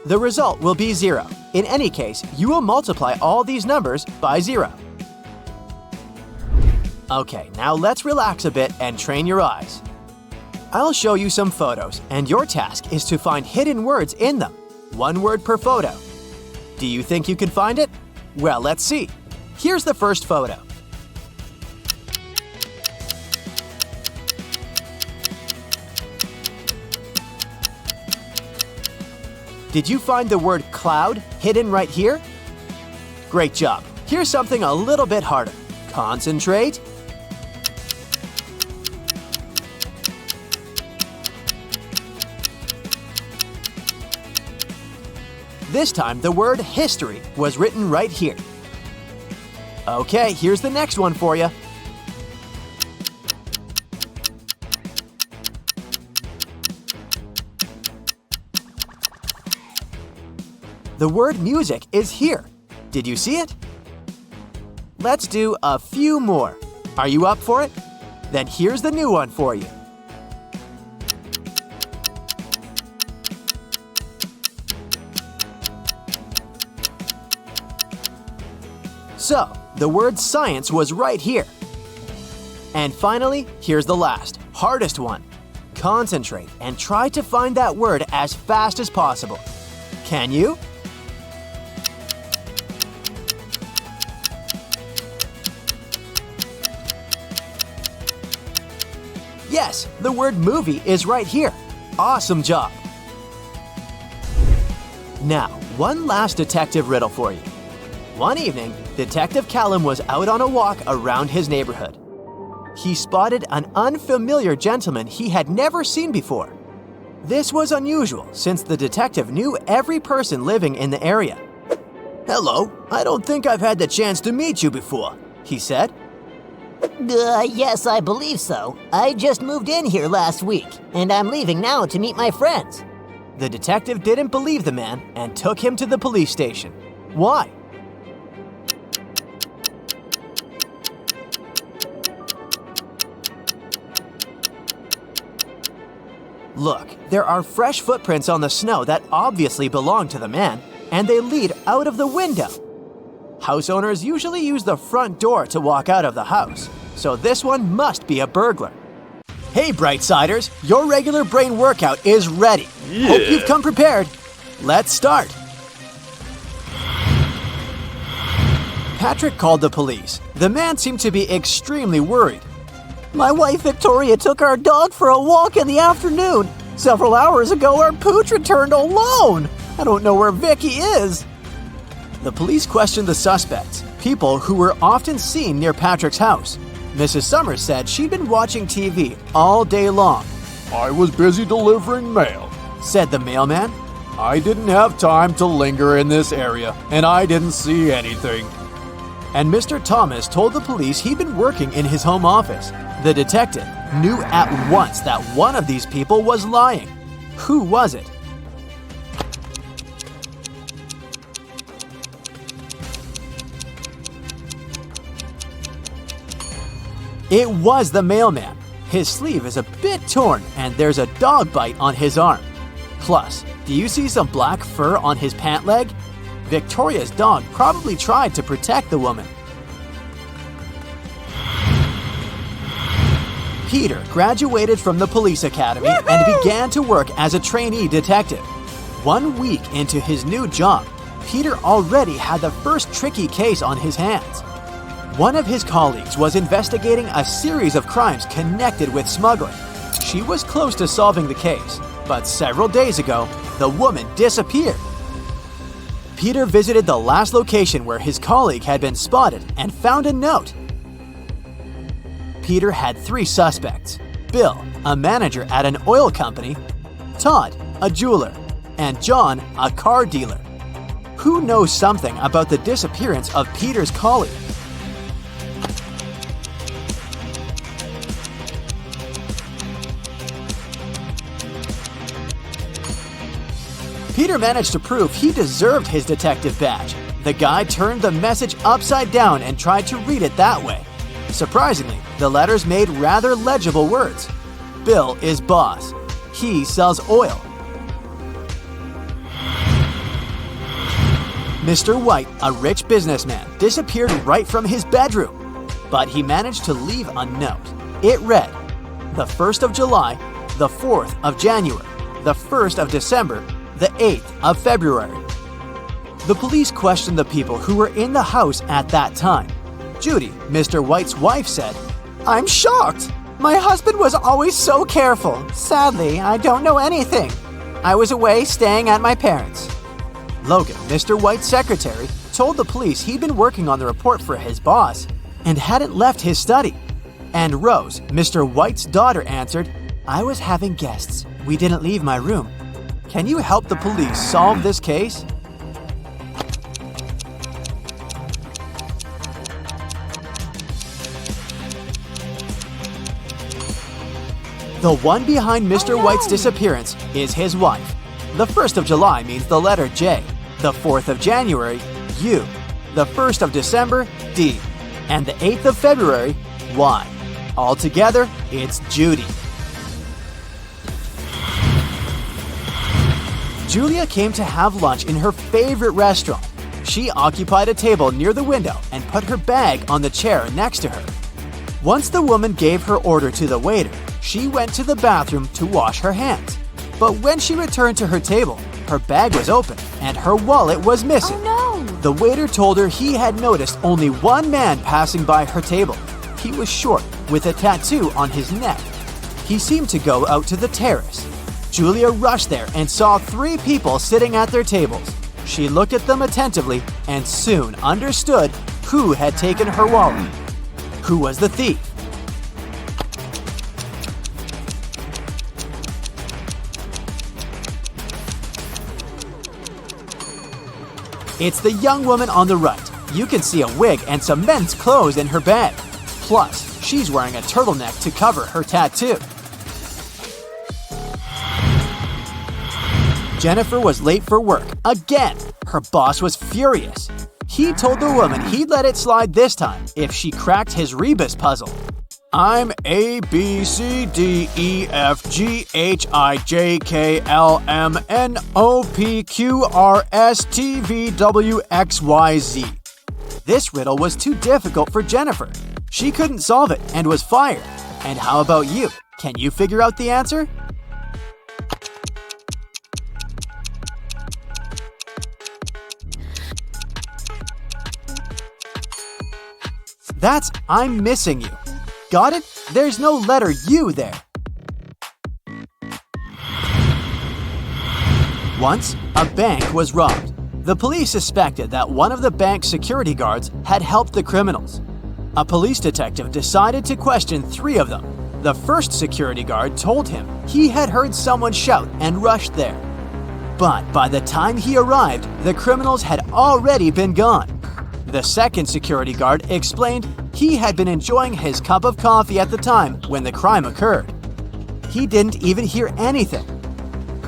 The result will be 0. In any case, you will multiply all these numbers by 0. Okay, now let's relax a bit and train your eyes. I'll show you some photos, and your task is to find hidden words in them, one word per photo. Do you think you can find it? Well, let's see. Here's the first photo. Did you find the word cloud hidden right here? Great job. Here's something a little bit harder. Concentrate. This time, the word history was written right here. Okay, here's the next one for you. The word music is here. Did you see it? Let's do a few more. Are you up for it? Then here's the new one for you. So, the word science was right here. And finally, here's the last, hardest one. Concentrate and try to find that word as fast as possible. Can you? Yes, the word movie is right here. Awesome job! Now, one last detective riddle for you. One evening, Detective Callum was out on a walk around his neighborhood. He spotted an unfamiliar gentleman he had never seen before. This was unusual since the detective knew every person living in the area. "Hello, I don't think I've had the chance to meet you before," he said. Yes, I believe so. I just moved in here last week, and I'm leaving now to meet my friends. The detective didn't believe the man and took him to the police station. Why? Look, there are fresh footprints on the snow that obviously belong to the man, and they lead out of the window. House owners usually use the front door to walk out of the house, so this one must be a burglar. Hey Brightsiders, your regular brain workout is ready. Hope you've come prepared. Let's start. Patrick called the police. The man seemed to be extremely worried. My wife Victoria took our dog for a walk in the afternoon. Several hours ago, our pooch returned alone. I don't know where Vicky is. The police questioned the suspects, people who were often seen near Patrick's house. Mrs. Summers said she'd been watching TV all day long. I was busy delivering mail, said the mailman. I didn't have time to linger in this area, and I didn't see anything. And Mr. Thomas told the police he'd been working in his home office. The detective knew at once that one of these people was lying. Who was it? It was the mailman. His sleeve is a bit torn and there's a dog bite on his arm. Plus, do you see some black fur on his pant leg? Victoria's dog probably tried to protect the woman. Peter graduated from the police academy and began to work as a trainee detective. 1 week into his new job, Peter already had the first tricky case on his hands. One of his colleagues was investigating a series of crimes connected with smuggling. She was close to solving the case, but several days ago, the woman disappeared. Peter visited the last location where his colleague had been spotted and found a note. Peter had 3 suspects: Bill, a manager at an oil company, Todd, a jeweler, and John, a car dealer. Who knows something about the disappearance of Peter's colleague? Peter managed to prove he deserved his detective badge. The guy turned the message upside down and tried to read it that way. Surprisingly, the letters made rather legible words. Bill is boss. He sells oil. Mr. White, a rich businessman, disappeared right from his bedroom. But he managed to leave a note. It read, the 1st of July, the 4th of January, the 1st of December, the 8th of February. The police questioned the people who were in the house at that time. Judy, Mr. White's wife, said, I'm shocked. My husband was always so careful. Sadly, I don't know anything. I was away staying at my parents'. Logan, Mr. White's secretary, told the police he'd been working on the report for his boss and hadn't left his study. And Rose, Mr. White's daughter, answered, I was having guests. We didn't leave my room. Can you help the police solve this case? The one behind Mr. White's disappearance is his wife. The 1st of July means the letter J, the 4th of January, U, the 1st of December, D, and the 8th of February, Y. Altogether, it's Judy. Julia came to have lunch in her favorite restaurant. She occupied a table near the window and put her bag on the chair next to her. Once the woman gave her order to the waiter, she went to the bathroom to wash her hands. But when she returned to her table, her bag was open and her wallet was missing. Oh no! The waiter told her he had noticed only one man passing by her table. He was short, with a tattoo on his neck. He seemed to go out to the terrace. Julia rushed there and saw 3 people sitting at their tables. She looked at them attentively and soon understood who had taken her wallet. Who was the thief? It's the young woman on the right. You can see a wig and some men's clothes in her bag. Plus, she's wearing a turtleneck to cover her tattoo. Jennifer was late for work again. Her boss was furious. He told the woman he'd let it slide this time if she cracked his rebus puzzle. I'm A, B, C, D, E, F, G, H, I, J, K, L, M, N, O, P, Q, R, S, T, V, W, X, Y, Z. This riddle was too difficult for Jennifer. She couldn't solve it and was fired. And how about you? Can you figure out the answer? That's I'm missing you. Got it? There's no letter U there. Once, a bank was robbed. The police suspected that one of the bank's security guards had helped the criminals. A police detective decided to question 3 of them. The first security guard told him he had heard someone shout and rushed there. But by the time he arrived, the criminals had already been gone. The second security guard explained he had been enjoying his cup of coffee at the time when the crime occurred. He didn't even hear anything.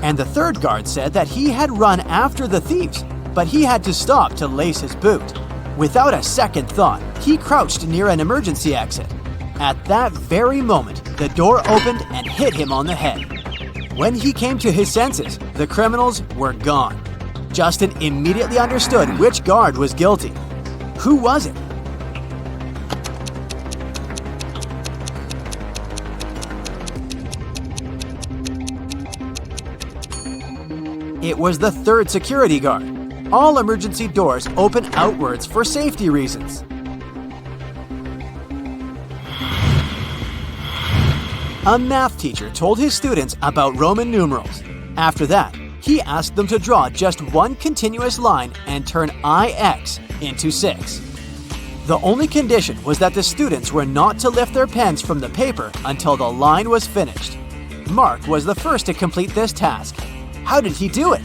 And the third guard said that he had run after the thieves, but he had to stop to lace his boot. Without a second thought, he crouched near an emergency exit. At that very moment, the door opened and hit him on the head. When he came to his senses, the criminals were gone. Justin immediately understood which guard was guilty. Who was it? It was the third security guard. All emergency doors open outwards for safety reasons. A math teacher told his students about Roman numerals. After that, he asked them to draw just one continuous line and turn IX into 6. The only condition was that the students were not to lift their pens from the paper until the line was finished. Mark was the first to complete this task. How did he do it?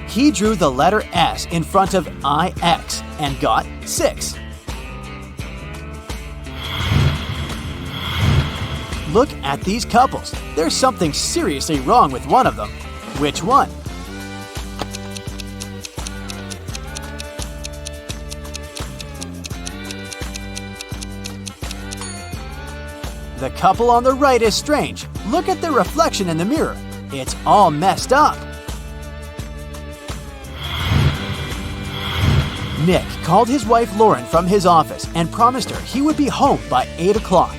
He drew the letter S in front of IX and got 6. Look at these couples. There's something seriously wrong with one of them. Which one? The couple on the right is strange. Look at the reflection in the mirror. It's all messed up. Nick called his wife Lauren from his office and promised her he would be home by 8 o'clock.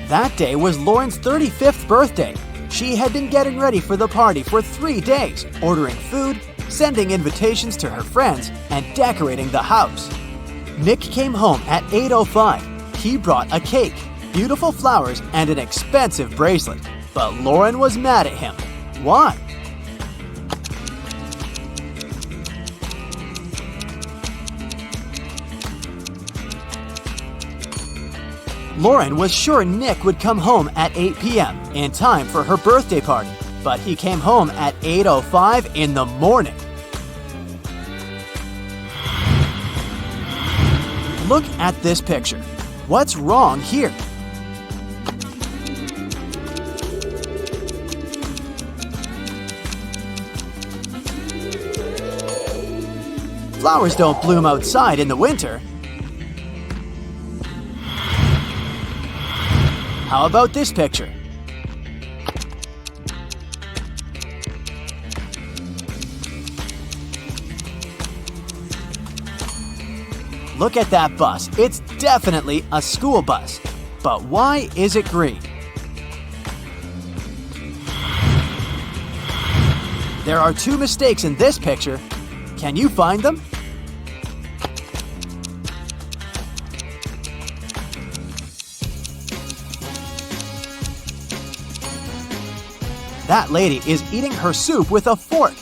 That day was Lauren's 35th birthday. She had been getting ready for the party for 3 days, ordering food, sending invitations to her friends, and decorating the house. Nick came home at 8:05. He brought a cake, beautiful flowers, and an expensive bracelet. But Lauren was mad at him. Why? Lauren was sure Nick would come home at 8 p.m. in time for her birthday party, but he came home at 8:05 in the morning. Look at this picture. What's wrong here? Flowers don't bloom outside in the winter. How about this picture? Look at that bus. It's definitely a school bus. But why is it green? There are 2 mistakes in this picture. Can you find them? That lady is eating her soup with a fork.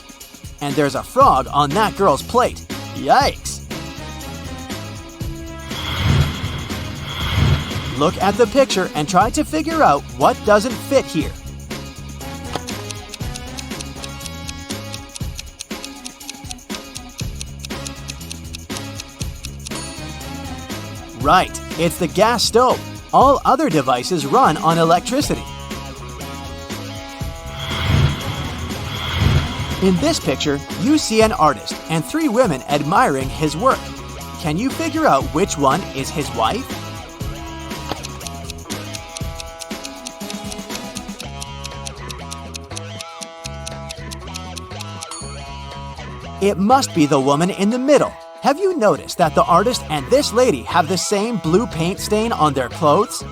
And there's a frog on that girl's plate. Yikes! Look at the picture and try to figure out what doesn't fit here. Right, it's the gas stove. All other devices run on electricity. In this picture, you see an artist and 3 women admiring his work. Can you figure out which one is his wife? It must be the woman in the middle. Have you noticed that the artist and this lady have the same blue paint stain on their clothes?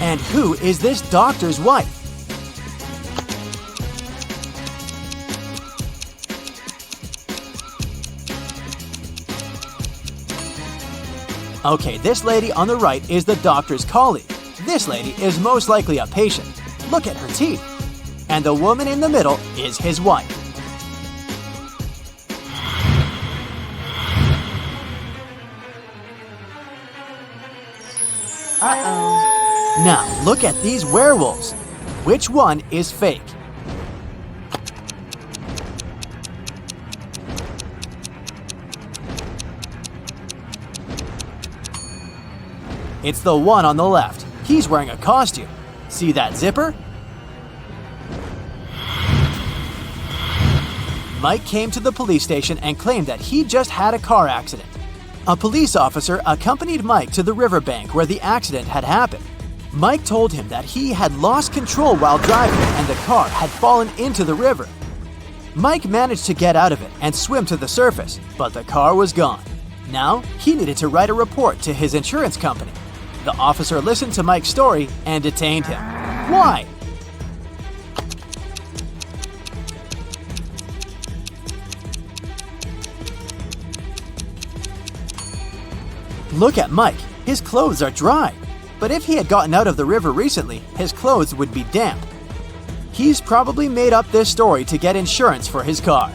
And who is this doctor's wife? Okay, this lady on the right is the doctor's colleague. This lady is most likely a patient. Look at her teeth. And the woman in the middle is his wife. Now, look at these werewolves. Which one is fake? It's the one on the left. He's wearing a costume. See that zipper? Mike came to the police station and claimed that he just had a car accident. A police officer accompanied Mike to the riverbank where the accident had happened. Mike told him that he had lost control while driving and the car had fallen into the river. Mike managed to get out of it and swim to the surface, but the car was gone. Now, he needed to write a report to his insurance company. The officer listened to Mike's story and detained him. Why? Look at Mike. His clothes are dry. But if he had gotten out of the river recently, his clothes would be damp. He's probably made up this story to get insurance for his car.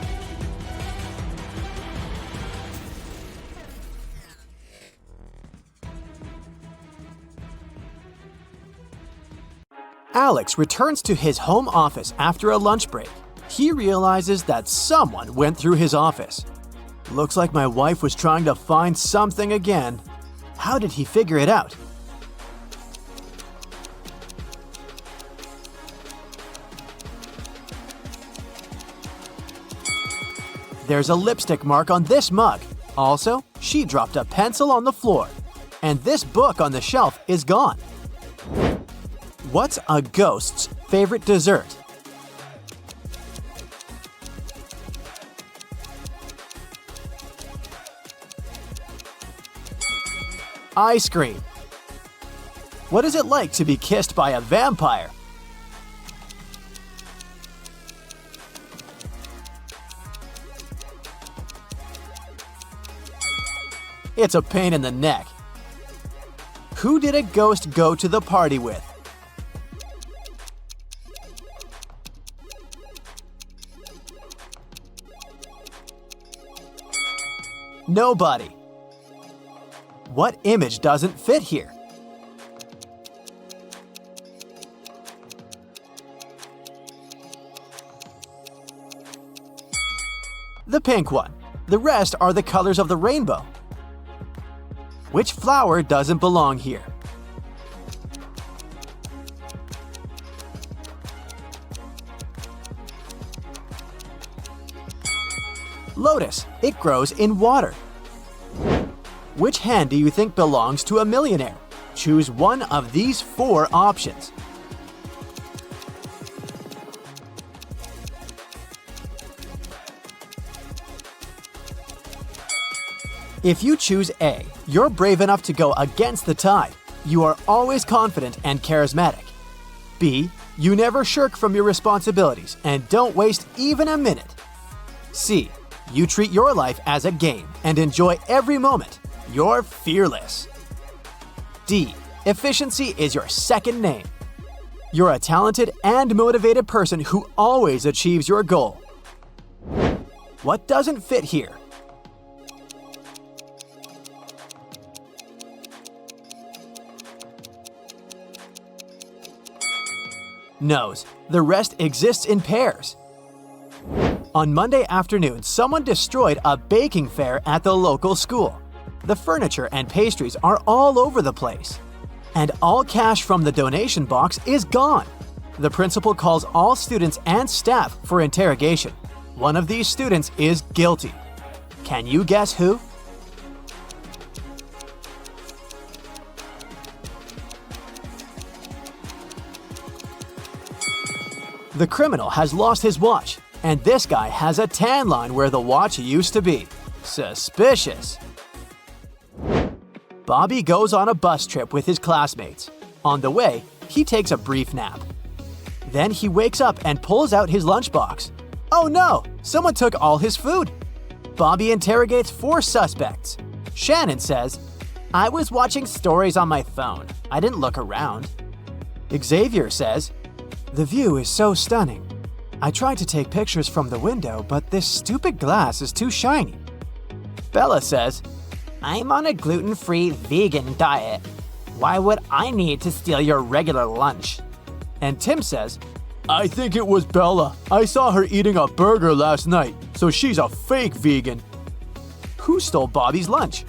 Alex returns to his home office after a lunch break. He realizes that someone went through his office. Looks like my wife was trying to find something again. How did he figure it out? There's a lipstick mark on this mug. Also, she dropped a pencil on the floor. And this book on the shelf is gone. What's a ghost's favorite dessert? Ice cream. What is it like to be kissed by a vampire? It's a pain in the neck. Who did a ghost go to the party with? Nobody. What image doesn't fit here? The pink one. The rest are the colors of the rainbow. Which flower doesn't belong here? Lotus. It grows in water. Which hand do you think belongs to a millionaire? Choose one of these 4 options. If you choose A, you're brave enough to go against the tide. You are always confident and charismatic. B, you never shirk from your responsibilities and don't waste even a minute. C, you treat your life as a game and enjoy every moment. You're fearless. D, efficiency is your second name. You're a talented and motivated person who always achieves your goal. What doesn't fit here? Nose. The rest exists in pairs. On Monday afternoon, someone destroyed a baking fair at the local school. The furniture and pastries are all over the place. And all cash from the donation box is gone. The principal calls all students and staff for interrogation. One of these students is guilty. Can you guess who? The criminal has lost his watch, and this guy has a tan line where the watch used to be. Suspicious. Bobby goes on a bus trip with his classmates. On the way, he takes a brief nap. Then he wakes up and pulls out his lunchbox. Oh no! Someone took all his food! Bobby interrogates 4 suspects. Shannon says, I was watching stories on my phone. I didn't look around. Xavier says, the view is so stunning. I tried to take pictures from the window, but this stupid glass is too shiny. Bella says, I'm on a gluten-free vegan diet. Why would I need to steal your regular lunch? And Tim says, I think it was Bella. I saw her eating a burger last night, so she's a fake vegan. who stole Bobby's lunch?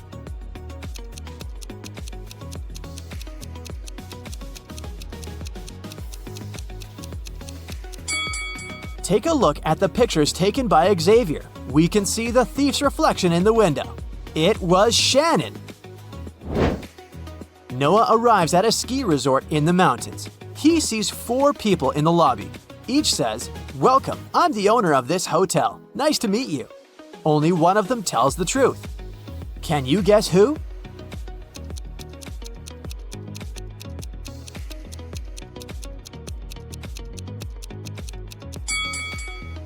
Take a look at the pictures taken by Xavier. We can see the thief's reflection in the window. It was Shannon. Noah arrives at a ski resort in the mountains. He sees 4 people in the lobby. Each says, "Welcome, I'm the owner of this hotel. Nice to meet you." Only one of them tells the truth. Can you guess who?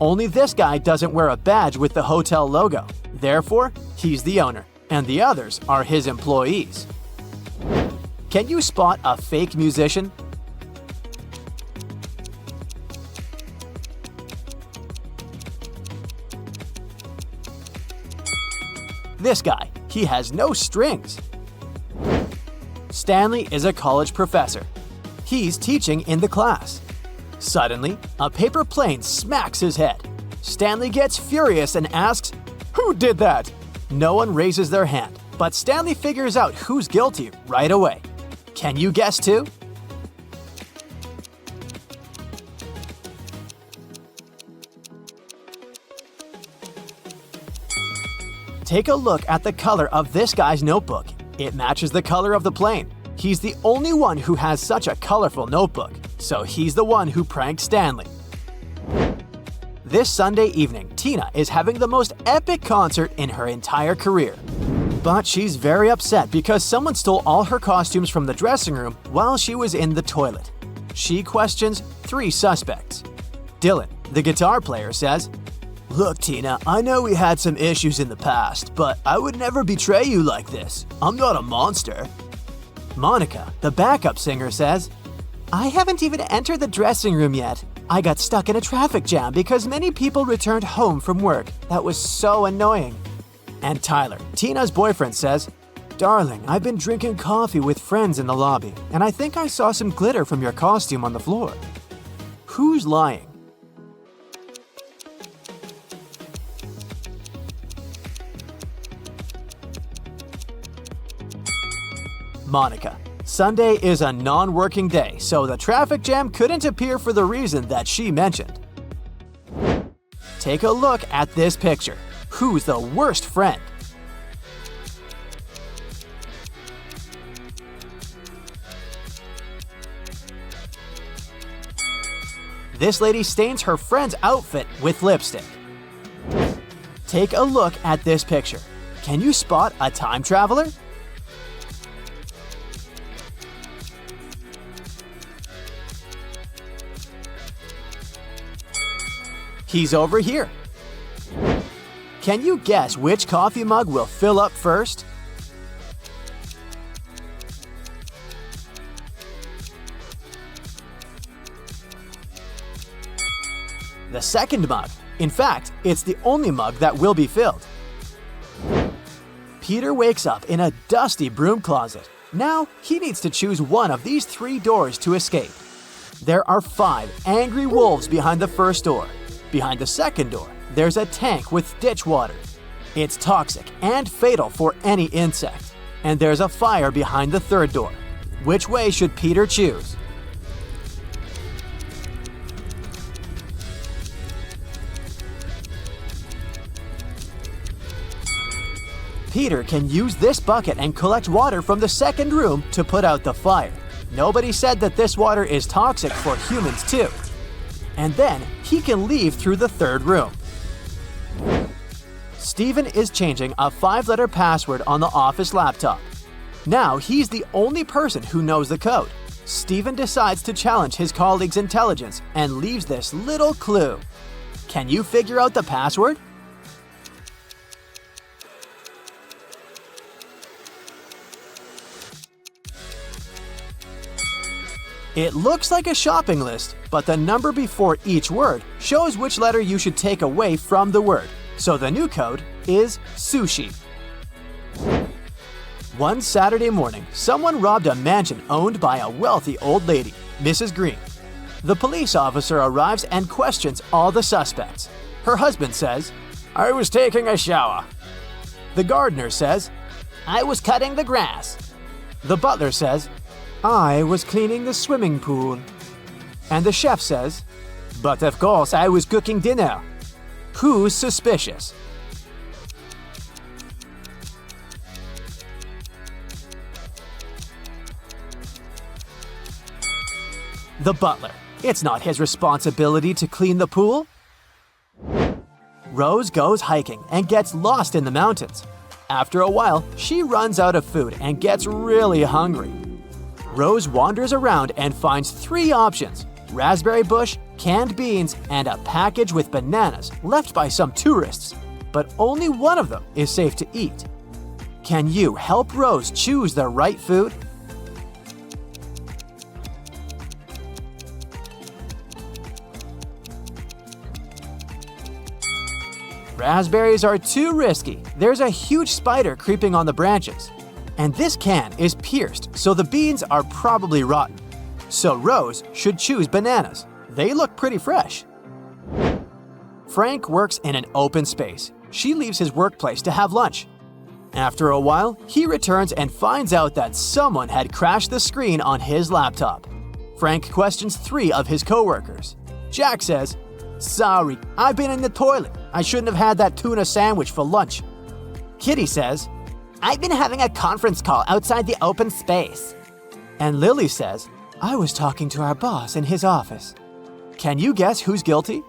Only this guy doesn't wear a badge with the hotel logo. Therefore, he's the owner, and the others are his employees. Can you spot a fake musician? This guy, he has no strings. Stanley is a college professor. He's teaching in the class. Suddenly, a paper plane smacks his head. Stanley gets furious and asks, "Who did that?" No one raises their hand, but Stanley figures out who's guilty right away. Can you guess too? Take a look at the color of this guy's notebook. It matches the color of the plane. He's the only one who has such a colorful notebook, so he's the one who pranked Stanley. This Sunday evening, Tina is having the most epic concert in her entire career. But she's very upset because someone stole all her costumes from the dressing room while she was in the toilet. She questions 3 suspects. Dylan, the guitar player, says, "Look, Tina, I know we had some issues in the past, but I would never betray you like this. I'm not a monster." Monica, the backup singer, says, "I haven't even entered the dressing room yet. I got stuck in a traffic jam because many people returned home from work. That was so annoying." And Tyler, Tina's boyfriend, says, "Darling, I've been drinking coffee with friends in the lobby, and I think I saw some glitter from your costume on the floor." Who's lying? Monica. Sunday is a non-working day, so the traffic jam couldn't appear for the reason that she mentioned. Take a look at this picture. Who's the worst friend? This lady stains her friend's outfit with lipstick. Take a look at this picture. Can you spot a time traveler? He's over here. Can you guess which coffee mug will fill up first? The second mug. In fact, it's the only mug that will be filled. Peter wakes up in a dusty broom closet. Now, he needs to choose one of these 3 doors to escape. There are 5 angry wolves behind the first door. Behind the second door, there's a tank with ditch water. It's toxic and fatal for any insect. And there's a fire behind the third door. Which way should Peter choose? Peter can use this bucket and collect water from the second room to put out the fire. Nobody said that this water is toxic for humans too. and then he can leave through the third room. Steven is changing a 5-letter password on the office laptop. Now he's the only person who knows the code. Steven decides to challenge his colleague's intelligence and leaves this little clue. Can you figure out the password? It looks like a shopping list, but the number before each word shows which letter you should take away from the word. So the new code is sushi. One Saturday morning, someone robbed a mansion owned by a wealthy old lady, Mrs. Green. The police officer arrives and questions all the suspects. Her husband says, "I was taking a shower." The gardener says, I was cutting the grass. The butler says, "I was cleaning the swimming pool." And the chef says, "But of course I was cooking dinner." Who's suspicious? The butler. It's not his responsibility to clean the pool. Rose goes hiking and gets lost in the mountains. After a while, she runs out of food and gets really hungry. Rose wanders around and finds 3 options: raspberry bush, canned beans, and a package with bananas left by some tourists. But only one of them is safe to eat. Can you help Rose choose the right food? Raspberries are too risky. There's a huge spider creeping on the branches. And this can is pierced, so the beans are probably rotten. So Rose should choose bananas. They look pretty fresh. Frank works in an open space. She leaves his workplace to have lunch. After a while, he returns and finds out that someone had crashed the screen on his laptop. Frank questions 3 of his coworkers. Jack says, "Sorry, I've been in the toilet. I shouldn't have had that tuna sandwich for lunch." Kitty says, I've been having a conference call outside the open space. and Lily says, "I was talking to our boss in his office." Can you guess who's guilty?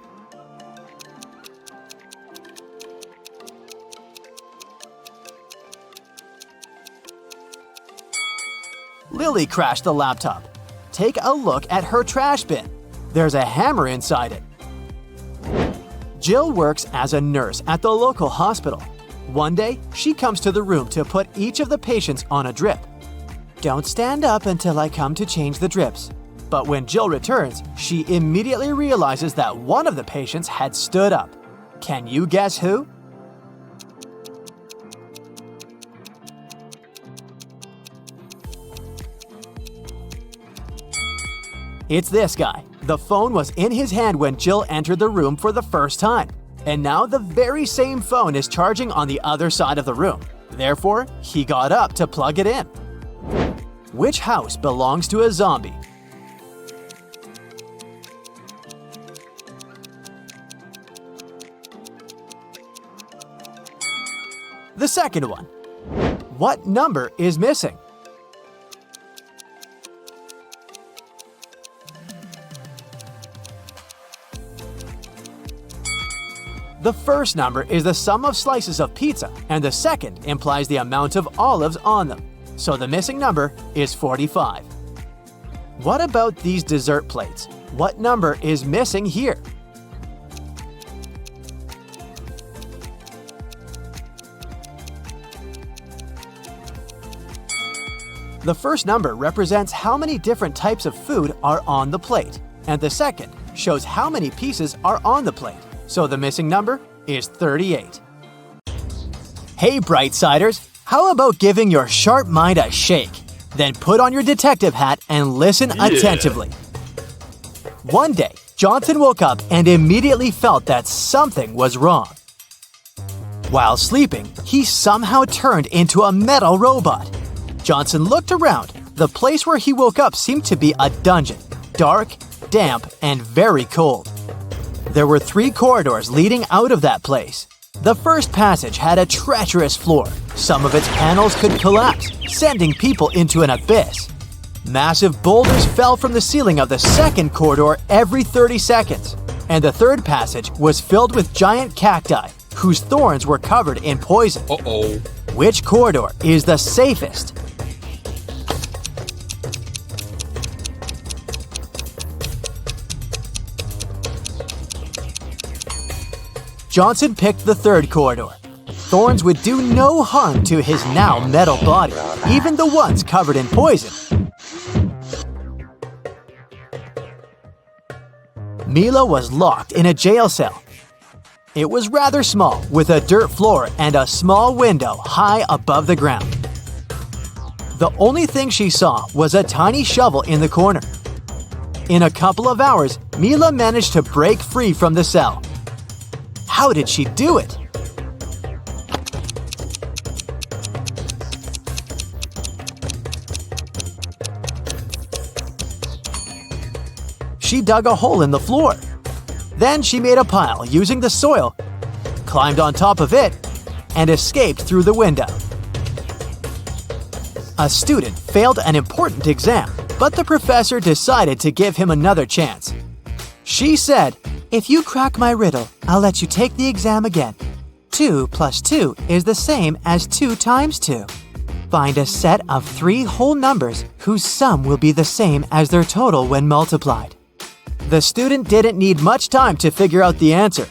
Lily crashed the laptop. Take a look at her trash bin. There's a hammer inside it. Jill works as a nurse at the local hospital. One day, she comes to the room to put each of the patients on a drip. "Don't stand up until I come to change the drips." But when Jill returns, she immediately realizes that one of the patients had stood up. Can you guess who? It's this guy. The phone was in his hand when Jill entered the room for the first time. And now the very same phone is charging on the other side of the room. Therefore, he got up to plug it in. Which house belongs to a zombie? The second one. What number is missing? The first number is the sum of slices of pizza, and the second implies the amount of olives on them. So the missing number is 45. What about these dessert plates? What number is missing here? The first number represents how many different types of food are on the plate, and the second shows how many pieces are on the plate. So the missing number is 38. Hey Brightsiders, how about giving your sharp mind a shake? Then put on your detective hat and listen attentively. One day, Johnson woke up and immediately felt that something was wrong. While sleeping, he somehow turned into a metal robot. Johnson looked around. The place where he woke up seemed to be a dungeon, dark, damp, and very cold. There were 3 corridors leading out of that place. The first passage had a treacherous floor. Some of its panels could collapse, sending people into an abyss. Massive boulders fell from the ceiling of the second corridor every 30 seconds, and the third passage was filled with giant cacti whose thorns were covered in poison. Uh-oh. Which corridor is the safest? Johnson picked the third corridor. Thorns would do no harm to his now metal body, even the ones covered in poison. Mila was locked in a jail cell. It was rather small, with a dirt floor and a small window high above the ground. The only thing she saw was a tiny shovel in the corner. In a couple of hours, Mila managed to break free from the cell. How did she do it? She dug a hole in the floor. Then she made a pile using the soil, climbed on top of it, and escaped through the window. A student failed an important exam, but the professor decided to give him another chance. She said, "If you crack my riddle, I'll let you take the exam again. 2 plus 2 is the same as 2 times 2. Find a set of 3 whole numbers whose sum will be the same as their total when multiplied." The student didn't need much time to figure out the answer.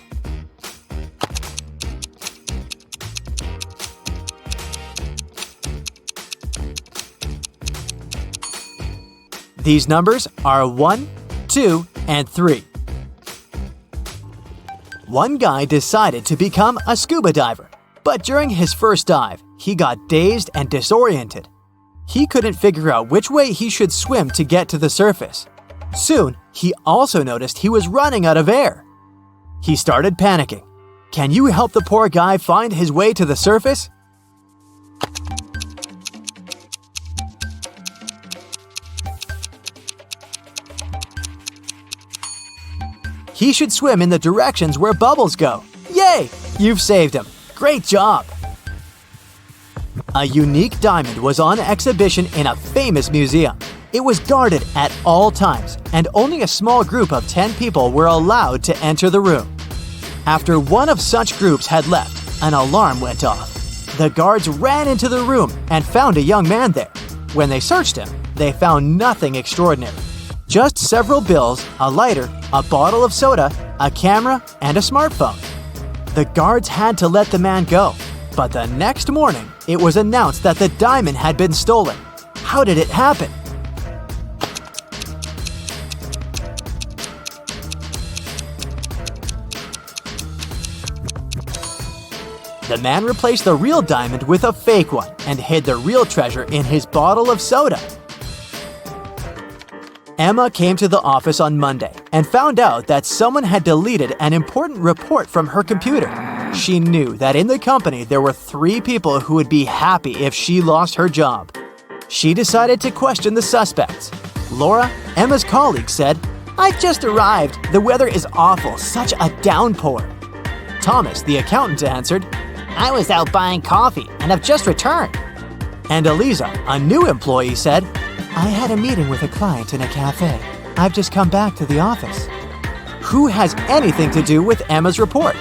These numbers are 1, 2, and 3. One guy decided to become a scuba diver, but during his first dive, he got dazed and disoriented. He couldn't figure out which way he should swim to get to the surface. Soon, he also noticed he was running out of air. He started panicking. Can you help the poor guy find his way to the surface? He should swim in the directions where bubbles go. Yay! You've saved him. Great job! A unique diamond was on exhibition in a famous museum. It was guarded at all times, and only a small group of 10 people were allowed to enter the room. After one of such groups had left, an alarm went off. The guards ran into the room and found a young man there. When they searched him, they found nothing extraordinary. Just several bills, a lighter, a bottle of soda, a camera, and a smartphone. The guards had to let the man go, but the next morning, it was announced that the diamond had been stolen. How did it happen? The man replaced the real diamond with a fake one and hid the real treasure in his bottle of soda. Emma came to the office on Monday and found out that someone had deleted an important report from her computer. She knew that in the company there were 3 people who would be happy if she lost her job. She decided to question the suspects. Laura, Emma's colleague, said, "I've just arrived. The weather is awful, such a downpour." Thomas, the accountant, answered, I was out buying coffee and have just returned. and Eliza, a new employee, said, I had a meeting with a client in a cafe. I've just come back to the office. "Who has anything to do with Emma's report?"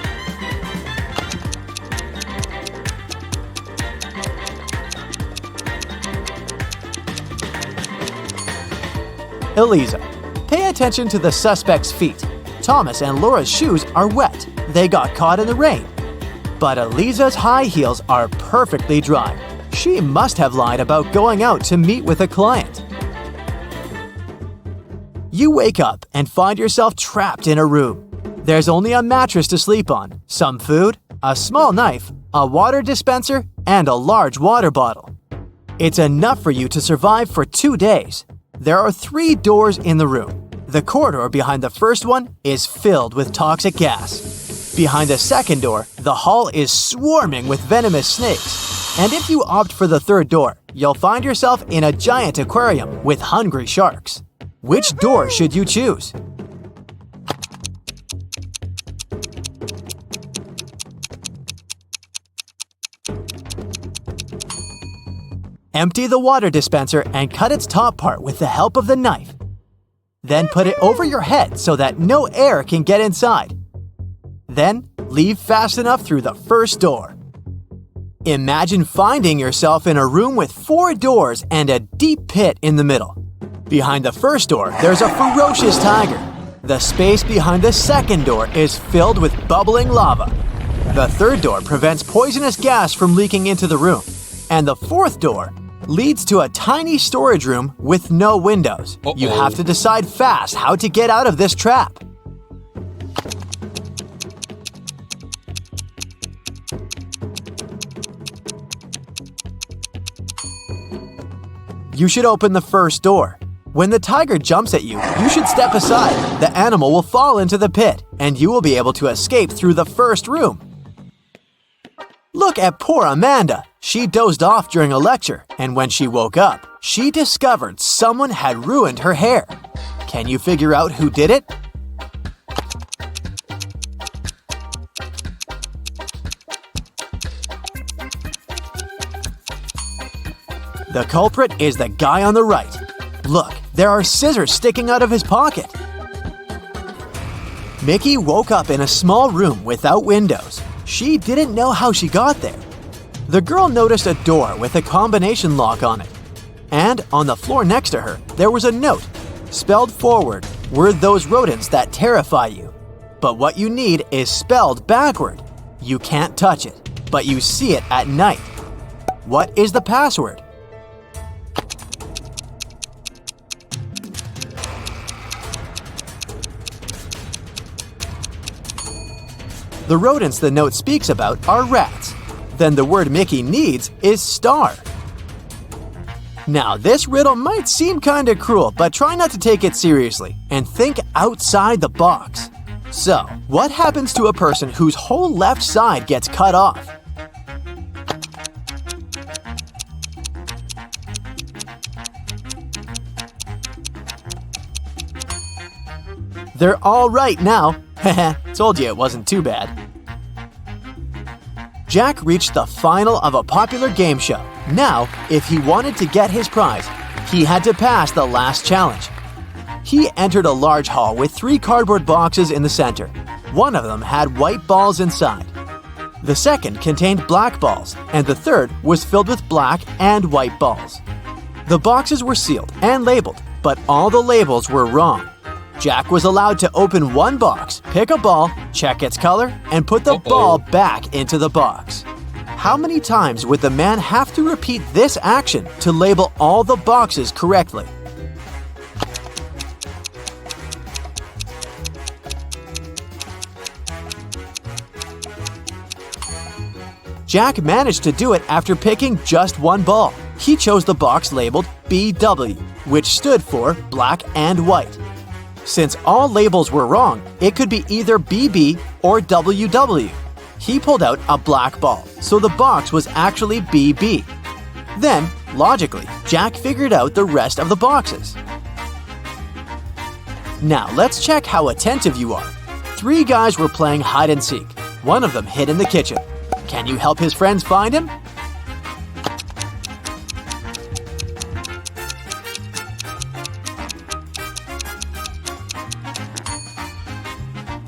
Eliza, pay attention to the suspect's feet. Thomas and Laura's shoes are wet. They got caught in the rain. But Eliza's high heels are perfectly dry. She must have lied about going out to meet with a client. You wake up and find yourself trapped in a room. There's only a mattress to sleep on, some food, a small knife, a water dispenser, and a large water bottle. It's enough for you to survive for 2 days. There are 3 doors in the room. The corridor behind the first one is filled with toxic gas. Behind the second door, the hall is swarming with venomous snakes. And if you opt for the third door, you'll find yourself in a giant aquarium with hungry sharks. Which door should you choose? Empty the water dispenser and cut its top part with the help of the knife. Then put it over your head so that no air can get inside. Then leave fast enough through the first door. Imagine finding yourself in a room with 4 doors and a deep pit in the middle. Behind the first door, there's a ferocious tiger. The space behind the second door is filled with bubbling lava. The third door prevents poisonous gas from leaking into the room. And the fourth door leads to a tiny storage room with no windows. You have to decide fast how to get out of this trap. You should open the first door. When the tiger jumps at you, you should step aside. The animal will fall into the pit, and you will be able to escape through the first room. Look at poor Amanda. She dozed off during a lecture, and when she woke up, she discovered someone had ruined her hair. Can you figure out who did it? The culprit is the guy on the right. Look, there are scissors sticking out of his pocket. Mickey woke up in a small room without windows. She didn't know how she got there. The girl noticed a door with a combination lock on it. And on the floor next to her, there was a note. Spelled forward were those rodents that terrify you. But what you need is spelled backward. You can't touch it, but you see it at night. What is the password? The rodents the note speaks about are rats. Then the word Mickey needs is star. Now, this riddle might seem kinda cruel, but try not to take it seriously and think outside the box. So, what happens to a person whose whole left side gets cut off? They're all right now. Told you it wasn't too bad. Jack reached the final of a popular game show. Now, if he wanted to get his prize, he had to pass the last challenge. He entered a large hall with 3 cardboard boxes in the center. One of them had white balls inside. The second contained black balls, and the third was filled with black and white balls. The boxes were sealed and labeled, but all the labels were wrong. Jack was allowed to open one box, pick a ball, check its color, and put the ball back into the box. How many times would the man have to repeat this action to label all the boxes correctly? Jack managed to do it after picking just one ball. He chose the box labeled BW, which stood for black and white. Since all labels were wrong, it could be either BB or WW. He pulled out a black ball, so the box was actually BB. Then, logically, Jack figured out the rest of the boxes. Now, let's check how attentive you are. 3 guys were playing hide and seek. One of them hid in the kitchen. Can you help his friends find him?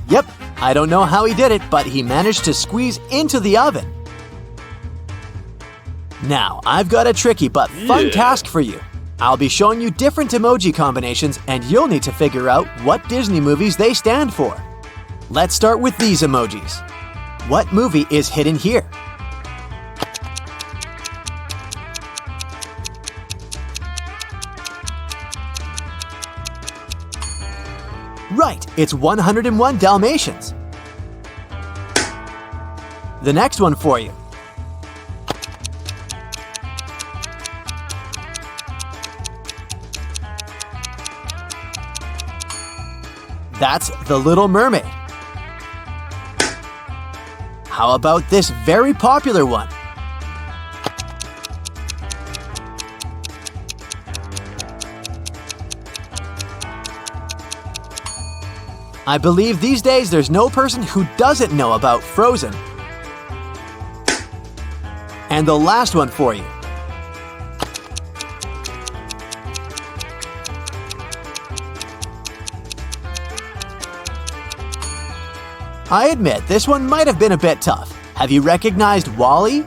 Yep, I don't know how he did it, but he managed to squeeze into the oven. Now, I've got a tricky but fun task for you. I'll be showing you different emoji combinations, and you'll need to figure out what Disney movies they stand for. Let's start with these emojis. What movie is hidden here? Right, it's 101 Dalmatians. The next one for you. That's The Little Mermaid. How about this very popular one? I believe these days there's no person who doesn't know about Frozen. And the last one for you. I admit this one might have been a bit tough. Have you recognized Wally?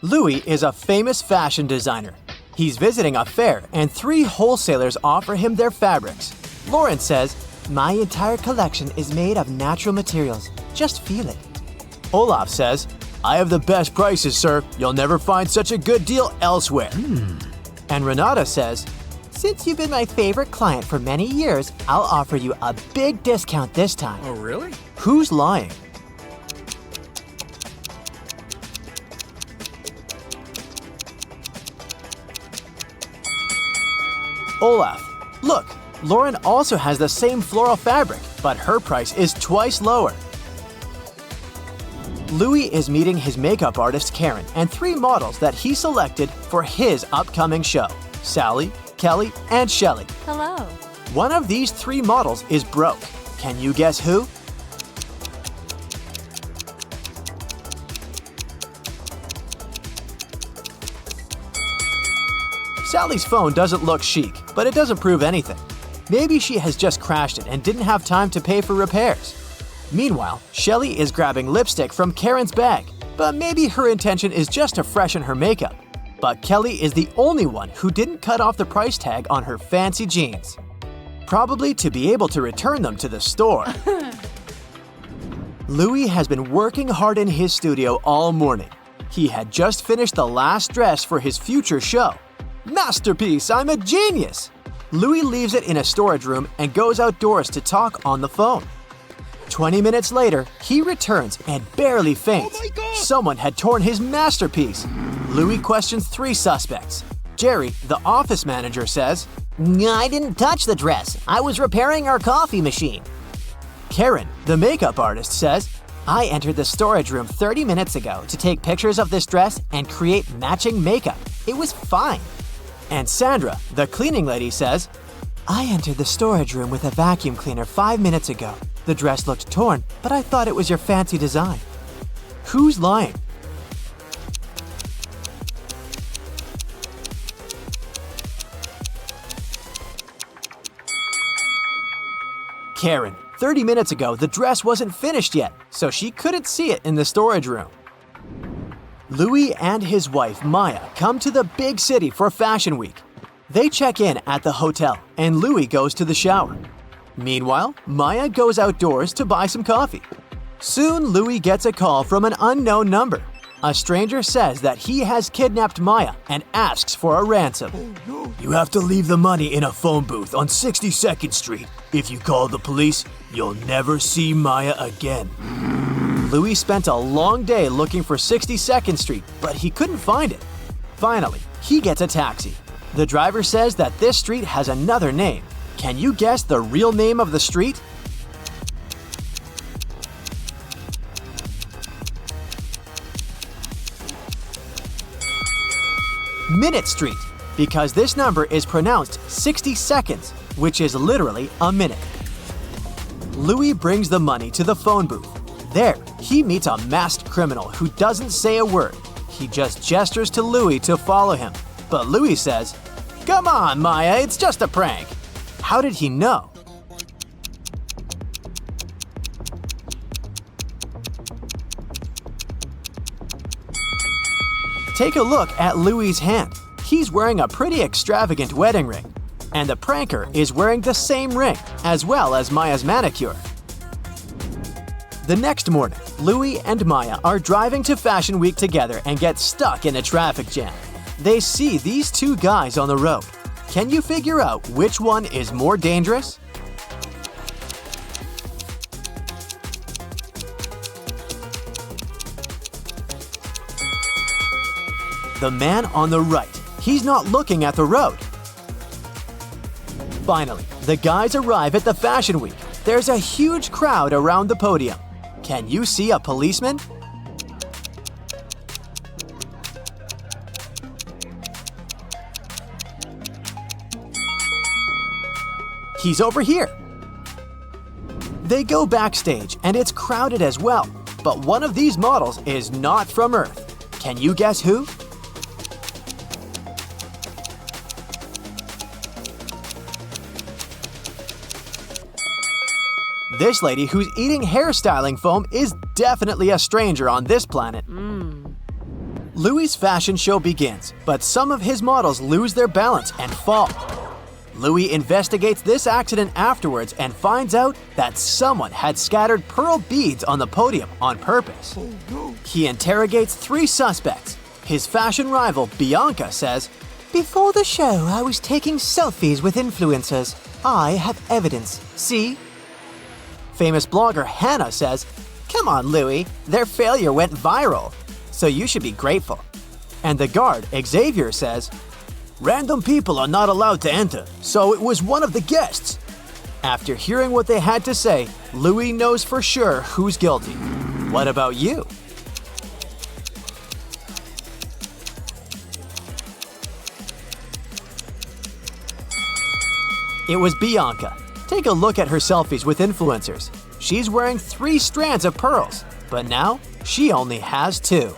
Louis is a famous fashion designer. He's visiting a fair and 3 wholesalers offer him their fabrics. Lauren says, "My entire collection is made of natural materials. Just feel it." Olaf says, "I have the best prices, sir. You'll never find such a good deal elsewhere." And Renata says, "Since you've been my favorite client for many years, I'll offer you a big discount this time." Oh, really? Who's lying? Olaf. Look, Lauren also has the same floral fabric, but her price is twice lower. Louis is meeting his makeup artist Karen and 3 models that he selected for his upcoming show: Sally, Kelly, and Shelley. Hello. One of these 3 models is broke. Can you guess who? Sally's phone doesn't look chic, but it doesn't prove anything. Maybe she has just crashed it and didn't have time to pay for repairs. Meanwhile, Shelley is grabbing lipstick from Karen's bag, but maybe her intention is just to freshen her makeup. But Kelly is the only one who didn't cut off the price tag on her fancy jeans. Probably to be able to return them to the store. Louis has been working hard in his studio all morning. He had just finished the last dress for his future show. Masterpiece, I'm a genius! Louis leaves it in a storage room and goes outdoors to talk on the phone. 20 minutes later, he returns and barely faints. Oh my God! Someone had torn his masterpiece. Louis questions 3 suspects. Jerry, the office manager, says, I didn't touch the dress. I was repairing our coffee machine. Karen, the makeup artist, says, I entered the storage room 30 minutes ago to take pictures of this dress and create matching makeup. It was fine. And Sandra, the cleaning lady, says, I entered the storage room with a vacuum cleaner 5 minutes ago. The dress looked torn, but I thought it was your fancy design. Who's lying? Karen, 30 minutes ago, the dress wasn't finished yet, so she couldn't see it in the storage room. Louis and his wife, Maya, come to the big city for Fashion Week. They check in at the hotel, and Louis goes to the shower. Meanwhile, Maya goes outdoors to buy some coffee. Soon, Louis gets a call from an unknown number. A stranger says that he has kidnapped Maya and asks for a ransom. You have to leave the money in a phone booth on 62nd Street. If you call the police, you'll never see Maya again. Louis spent a long day looking for 62nd Street, but he couldn't find it. Finally, he gets a taxi. The driver says that this street has another name. Can you guess the real name of the street? Minute Street, because this number is pronounced 60 seconds, which is literally a minute. Louis brings the money to the phone booth. There, he meets a masked criminal who doesn't say a word. He just gestures to Louis to follow him. But Louis says, Come on, Maya, it's just a prank. How did he know? Take a look at Louis' hand. He's wearing a pretty extravagant wedding ring. And the pranker is wearing the same ring, as well as Maya's manicure. The next morning, Louis and Maya are driving to Fashion Week together and get stuck in a traffic jam. They see these 2 guys on the road. Can you figure out which one is more dangerous? The man on the right. He's not looking at the road. Finally, the guys arrive at the Fashion Week. There's a huge crowd around the podium. Can you see a policeman? He's over here. They go backstage and it's crowded as well, but one of these models is not from Earth. Can you guess who? This lady who's eating hairstyling foam is definitely a stranger on this planet. Louis's fashion show begins, but some of his models lose their balance and fall. Louis investigates this accident afterwards and finds out that someone had scattered pearl beads on the podium on purpose. He interrogates 3 suspects. His fashion rival, Bianca, says, Before the show, I was taking selfies with influencers. I have evidence. See? Famous blogger Hannah says, Come on, Louis, their failure went viral, so you should be grateful. And the guard, Xavier, says, Random people are not allowed to enter, so it was one of the guests. After hearing what they had to say, Louis knows for sure who's guilty. What about you? It was Bianca. Take a look at her selfies with influencers. She's wearing 3 strands of pearls, but now she only has 2.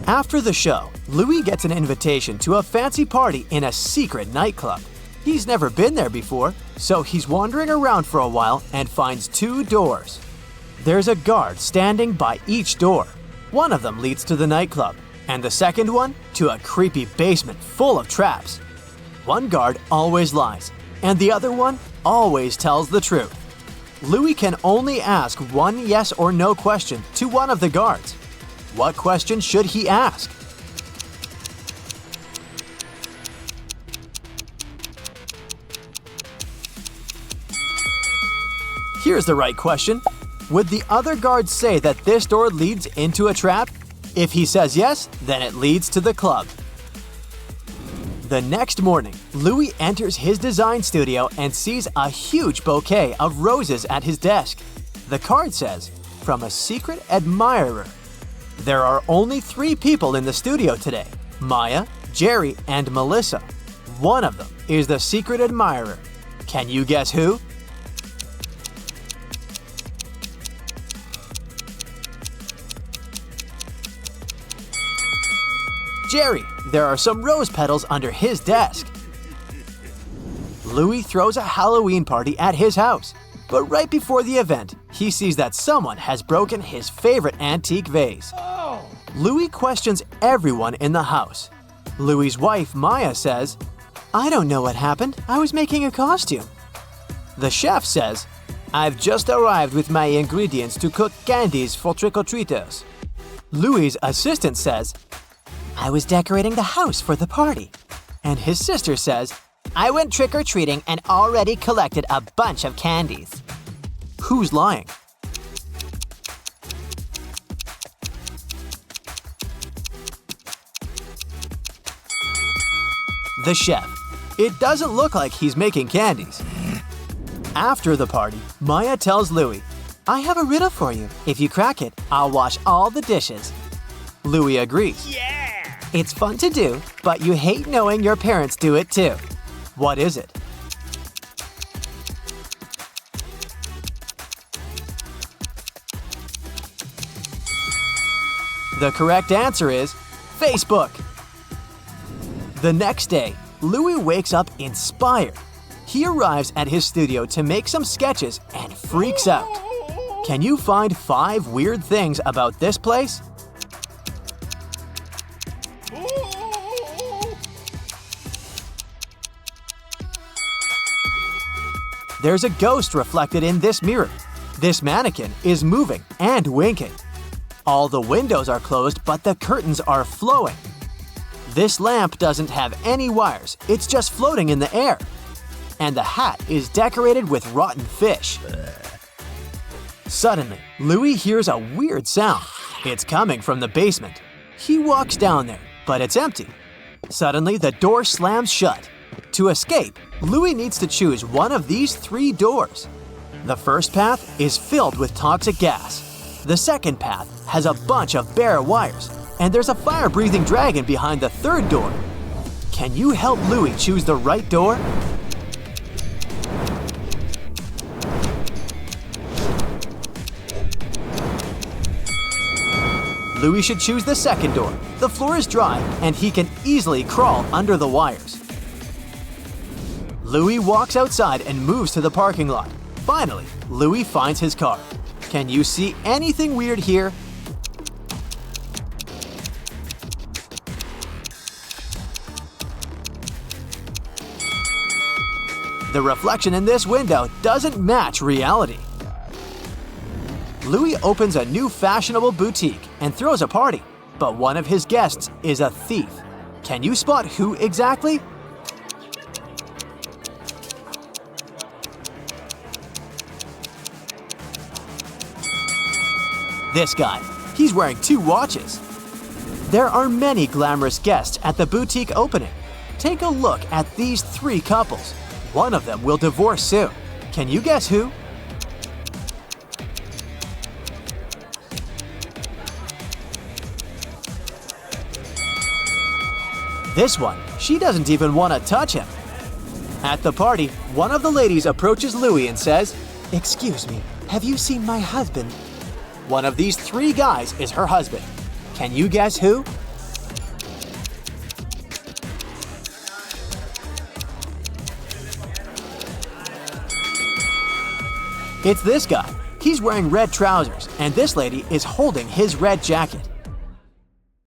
After the show, Louis gets an invitation to a fancy party in a secret nightclub. He's never been there before, so he's wandering around for a while and finds 2 doors. There's a guard standing by each door. One of them leads to the nightclub, and the second one to a creepy basement full of traps. One guard always lies, and the other one always tells the truth. Louis can only ask one yes or no question to one of the guards. What question should he ask? Here's the right question. Would the other guard say that this door leads into a trap? If he says yes, then it leads to the club. The next morning, Louis enters his design studio and sees a huge bouquet of roses at his desk. The card says, From a secret admirer. There are only 3 people in the studio today, Maya, Jerry, and Melissa. One of them is the secret admirer. Can you guess who? Jerry, there are some rose petals under his desk. Louis throws a Halloween party at his house, but right before the event, he sees that someone has broken his favorite antique vase. Louis questions everyone in the house. Louis's wife, Maya, says, I don't know what happened. I was making a costume. The chef says, I've just arrived with my ingredients to cook candies for trick-or-treaters. Louis's assistant says, I was decorating the house for the party. And his sister says, I went trick-or-treating and already collected a bunch of candies. Who's lying? The chef. It doesn't look like he's making candies. After the party, Maya tells Louis, I have a riddle for you. If you crack it, I'll wash all the dishes. Louis agrees. Yeah! It's fun to do, but you hate knowing your parents do it too. What is it? The correct answer is Facebook. The next day, Louis wakes up inspired. He arrives at his studio to make some sketches and freaks out. Can you find 5 weird things about this place? There's a ghost reflected in this mirror. This mannequin is moving and winking. All the windows are closed, but the curtains are flowing. This lamp doesn't have any wires, it's just floating in the air. And the hat is decorated with rotten fish. Suddenly, Louis hears a weird sound. It's coming from the basement. He walks down there, but it's empty. Suddenly, the door slams shut. To escape, Louis needs to choose one of these 3 doors. The first path is filled with toxic gas. The second path has a bunch of bare wires, and there's a fire-breathing dragon behind the third door. Can you help Louis choose the right door? Louis should choose the second door. The floor is dry, and he can easily crawl under the wires. Louis walks outside and moves to the parking lot. Finally, Louis finds his car. Can you see anything weird here? The reflection in this window doesn't match reality. Louis opens a new fashionable boutique and throws a party, but one of his guests is a thief. Can you spot who exactly? This guy. He's wearing 2 watches. There are many glamorous guests at the boutique opening. Take a look at these 3 couples. One of them will divorce soon. Can you guess who? This one, she doesn't even want to touch him. At the party, one of the ladies approaches Louis and says, "Excuse me, have you seen my husband?" One of these 3 guys is her husband. Can you guess who? It's this guy. He's wearing red trousers, and this lady is holding his red jacket.